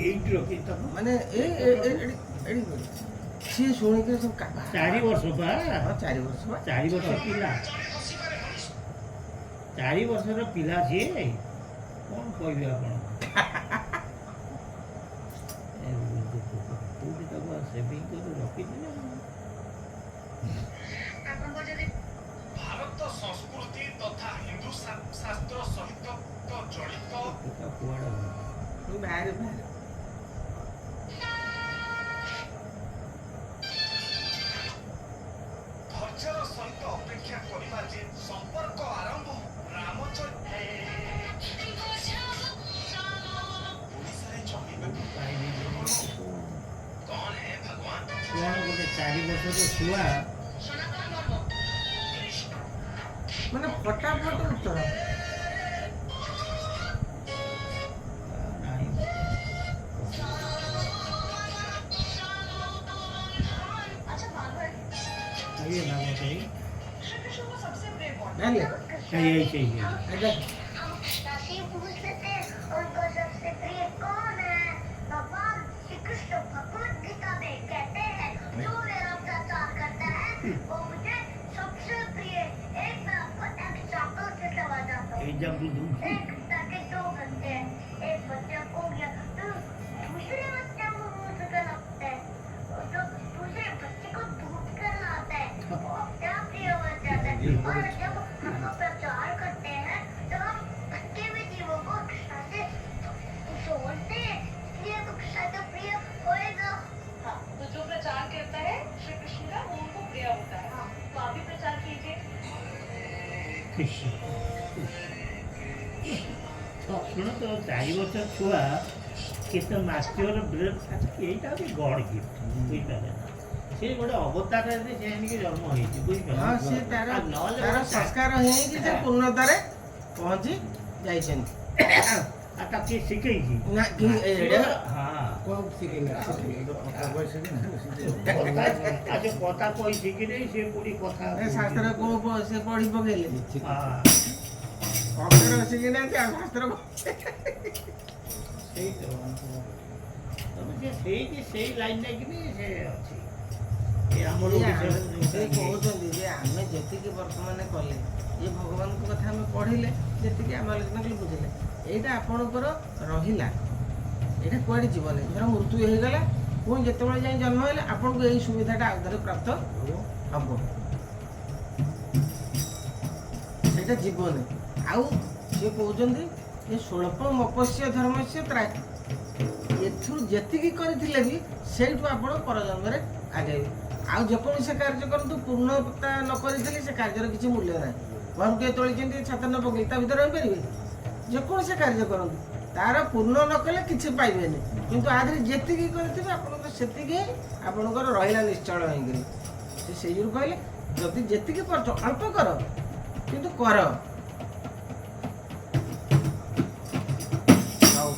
ଏଇଠି ରଖିଛ ମାନେ ଏଇ ସିଏ ଶୁଣିକିରି ସବୁ 4 ବର୍ଷ ବା 4 ବର୍ଷ ବା 4 ବର୍ଷ ପିଲା 4 ବର୍ଷର ପିଲା ସିଏ କ'ଣ କହିବେ ଆପଣ କୋଉଠି ତାକୁ ସେଭିଂ କରି ରଖିଥିଲେ ଭାରତ ସଂସ୍କୃତି ତଥା ହିନ୍ଦୁ ଶାସ୍ତ୍ର ସହିତ ଜଡ଼ିତ କୁଆଡ଼େ ବାହାରେ ବାହାରେ ଧୈର୍ଯ୍ୟର ସହିତ ଅପେକ୍ଷା କରିବା ଯେ ସମ୍ପର୍କ ଆରମ୍ଭ ରାମଚନ୍ଦ୍ର ଓଡ଼ିଶାରେ ଜମିବାକୁ କଣ ହେ ଭଗବାନ କ'ଣ ଗୋଟେ 4 ବର୍ଷର ଛୁଆ ମାନେ ଫଟାଫଟ ଉତ୍ତର ନାହିଁ ये ना बताइए ଜାଣିଲେ चाहिए चाहिए ଆଜ୍ଞା राशि पूछते थे उनको सबसे प्रिय कौन है भगवान श्री कृष्ण भगवत गीता में कहते हैं जो मेरा प्रचार करता है वो मुझे सबसे प्रिय। एक मैं आपको एग्जाम्पल से समझाता हूँ। एग्जाम्पल दूँ एक ताकि 2 बच्चे हैं, एक बच्चा खो गया तो दूसरे बच्चे को ढूंढ कर लगता है तो दूसरे बच्चे को ढूंढ कर लाता है वो अपने आप प्रिय बन जाता है। और जब हम प्रचार करते हैं तो हम भटके हुए जीवों को कृष्ण से जोड़ते हैं इसलिए तो कृष्ण तो प्रिय होएगा। हाँ, तो जो प्रचार करता है श्री कृष्ण का वो उनको प्रिय होता है। हाँ, तो आप भी प्रचार कीजिए। कृष्ण ଶୁଣ ତ 4 ବର୍ଷ ଛୁଆ କେତେ ମାଷ୍ଟର ବ୍ରେନ୍ ଏଇଟା ଗୋଟେ ଗଡ୍ ଗିଫ୍ଟ ବୁଝିପାରିଲେ ନା ସେ ଗୋଟେ ଅବତାରରେ ସେ ଏଣିକି ଜନ୍ମ ହେଇଛି ହଁ ବୁଝିପାରିଲେ ସିଏ ତାର ଆଉ ନହେଲେ ତାର ଗୋଟେ ସଂସ୍କାର ହେଇକି ସେ ପୂର୍ଣ୍ଣତାରେ ପହଞ୍ଚି ଯାଇଛନ୍ତି ଆଟା କିଏ ଶିଖେଇଛି ନା କି ଏଇଟା ହଁ କ'ଣ ଶିଖେଇଲା ଆଜି କଥା କହି ଶିଖିନି ସେ କୋଉଠି କଥା ଶାସ୍ତ୍ର କୋଉ ସେ ପଢି ପକେଇଲେ ହଁ ଅକ୍ଷର ଶିଖିନାହାନ୍ତି ଆଉ ଶାସ୍ତ୍ର ସେଇ ତ ତମେ ସେ ସେଇଠି ସେଇ ଲାଇନ୍ ନେଇକିନି ସେ ଅଛି ଏ ଆମର ସେ କହୁଛନ୍ତି ଯେ ଆମେ ଯେତିକି ବର୍ତ୍ତମାନ କଲେ ଏ ଭଗବାନଙ୍କ କଥା ଆମେ ପଢିଲେ ଯେତିକି ଆମେ ଆଲୋଚନା କଲେ ବୁଝିଲେ ଏଇଟା ଆପଣଙ୍କର ରହିଲା ଏଇଟା କୁଆଡ଼େ ଯିବନି ଧର ମୃତ୍ୟୁ ହେଇଗଲା ପୁଣି ଯେତେବେଳେ ଯାଇ ଜନ୍ମ ହେଲେ ଆପଣଙ୍କୁ ଏଇ ସୁବିଧାଟା ଆଉ ଥରେ ପ୍ରାପ୍ତ ହବ ସେଇଟା ଯିବନି ଆଉ ସିଏ କହୁଛନ୍ତି ଯେ ସ୍ୱଳ୍ପ ମପସ୍ୟ ଧର୍ମସ୍ୟ ତ୍ରାହି ଏଥିରୁ ଯେତିକି କରିଥିଲେ ବି ସେଇଠୁ ଆପଣ ପରଜନ୍ମରେ ଆଗେଇବେ ଆଉ ଯେକୌଣସି କାର୍ଯ୍ୟ କରନ୍ତୁ ପୂର୍ଣ୍ଣତା ନ କରିଥିଲେ ସେ କାର୍ଯ୍ୟର କିଛି ମୂଲ୍ୟ ନାହିଁ ଘରୁ କିଏ ତୋଳିଛନ୍ତି ଛାତ ନ ପକେଇ ତା ଭିତରେ ରହିପାରିବେ ଯେକୌଣସି କାର୍ଯ୍ୟ କରନ୍ତୁ ତାର ପୂର୍ଣ୍ଣ ନ କଲେ କିଛି ପାଇବେନି କିନ୍ତୁ ଆ ଦେହରେ ଯେତିକି କରିଥିବେ ଆପଣଙ୍କର ସେତିକି ଆପଣଙ୍କର ରହିଲା ନିଶ୍ଚଳ ହେଇକିରି ସେ ସେଇ ଯୋଗୁଁ କହିଲେ ଯଦି ଯେତିକି କରୁଛ ଅଳ୍ପ କର କିନ୍ତୁ କର ହଉ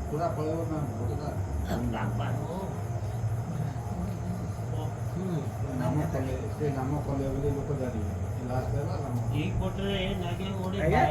ପୁରା ପଳେଇବ ନା ନାମ କଲେ ସେ ନାମ କଲେ ବୋଲି ଲୋକ ଜାଣିବେ ଲାଷ୍ଟ ହେଲା ନାମ ଏଇ ପଟରେ ନାଗେ ଗୋଟେ ଆଜ୍ଞା?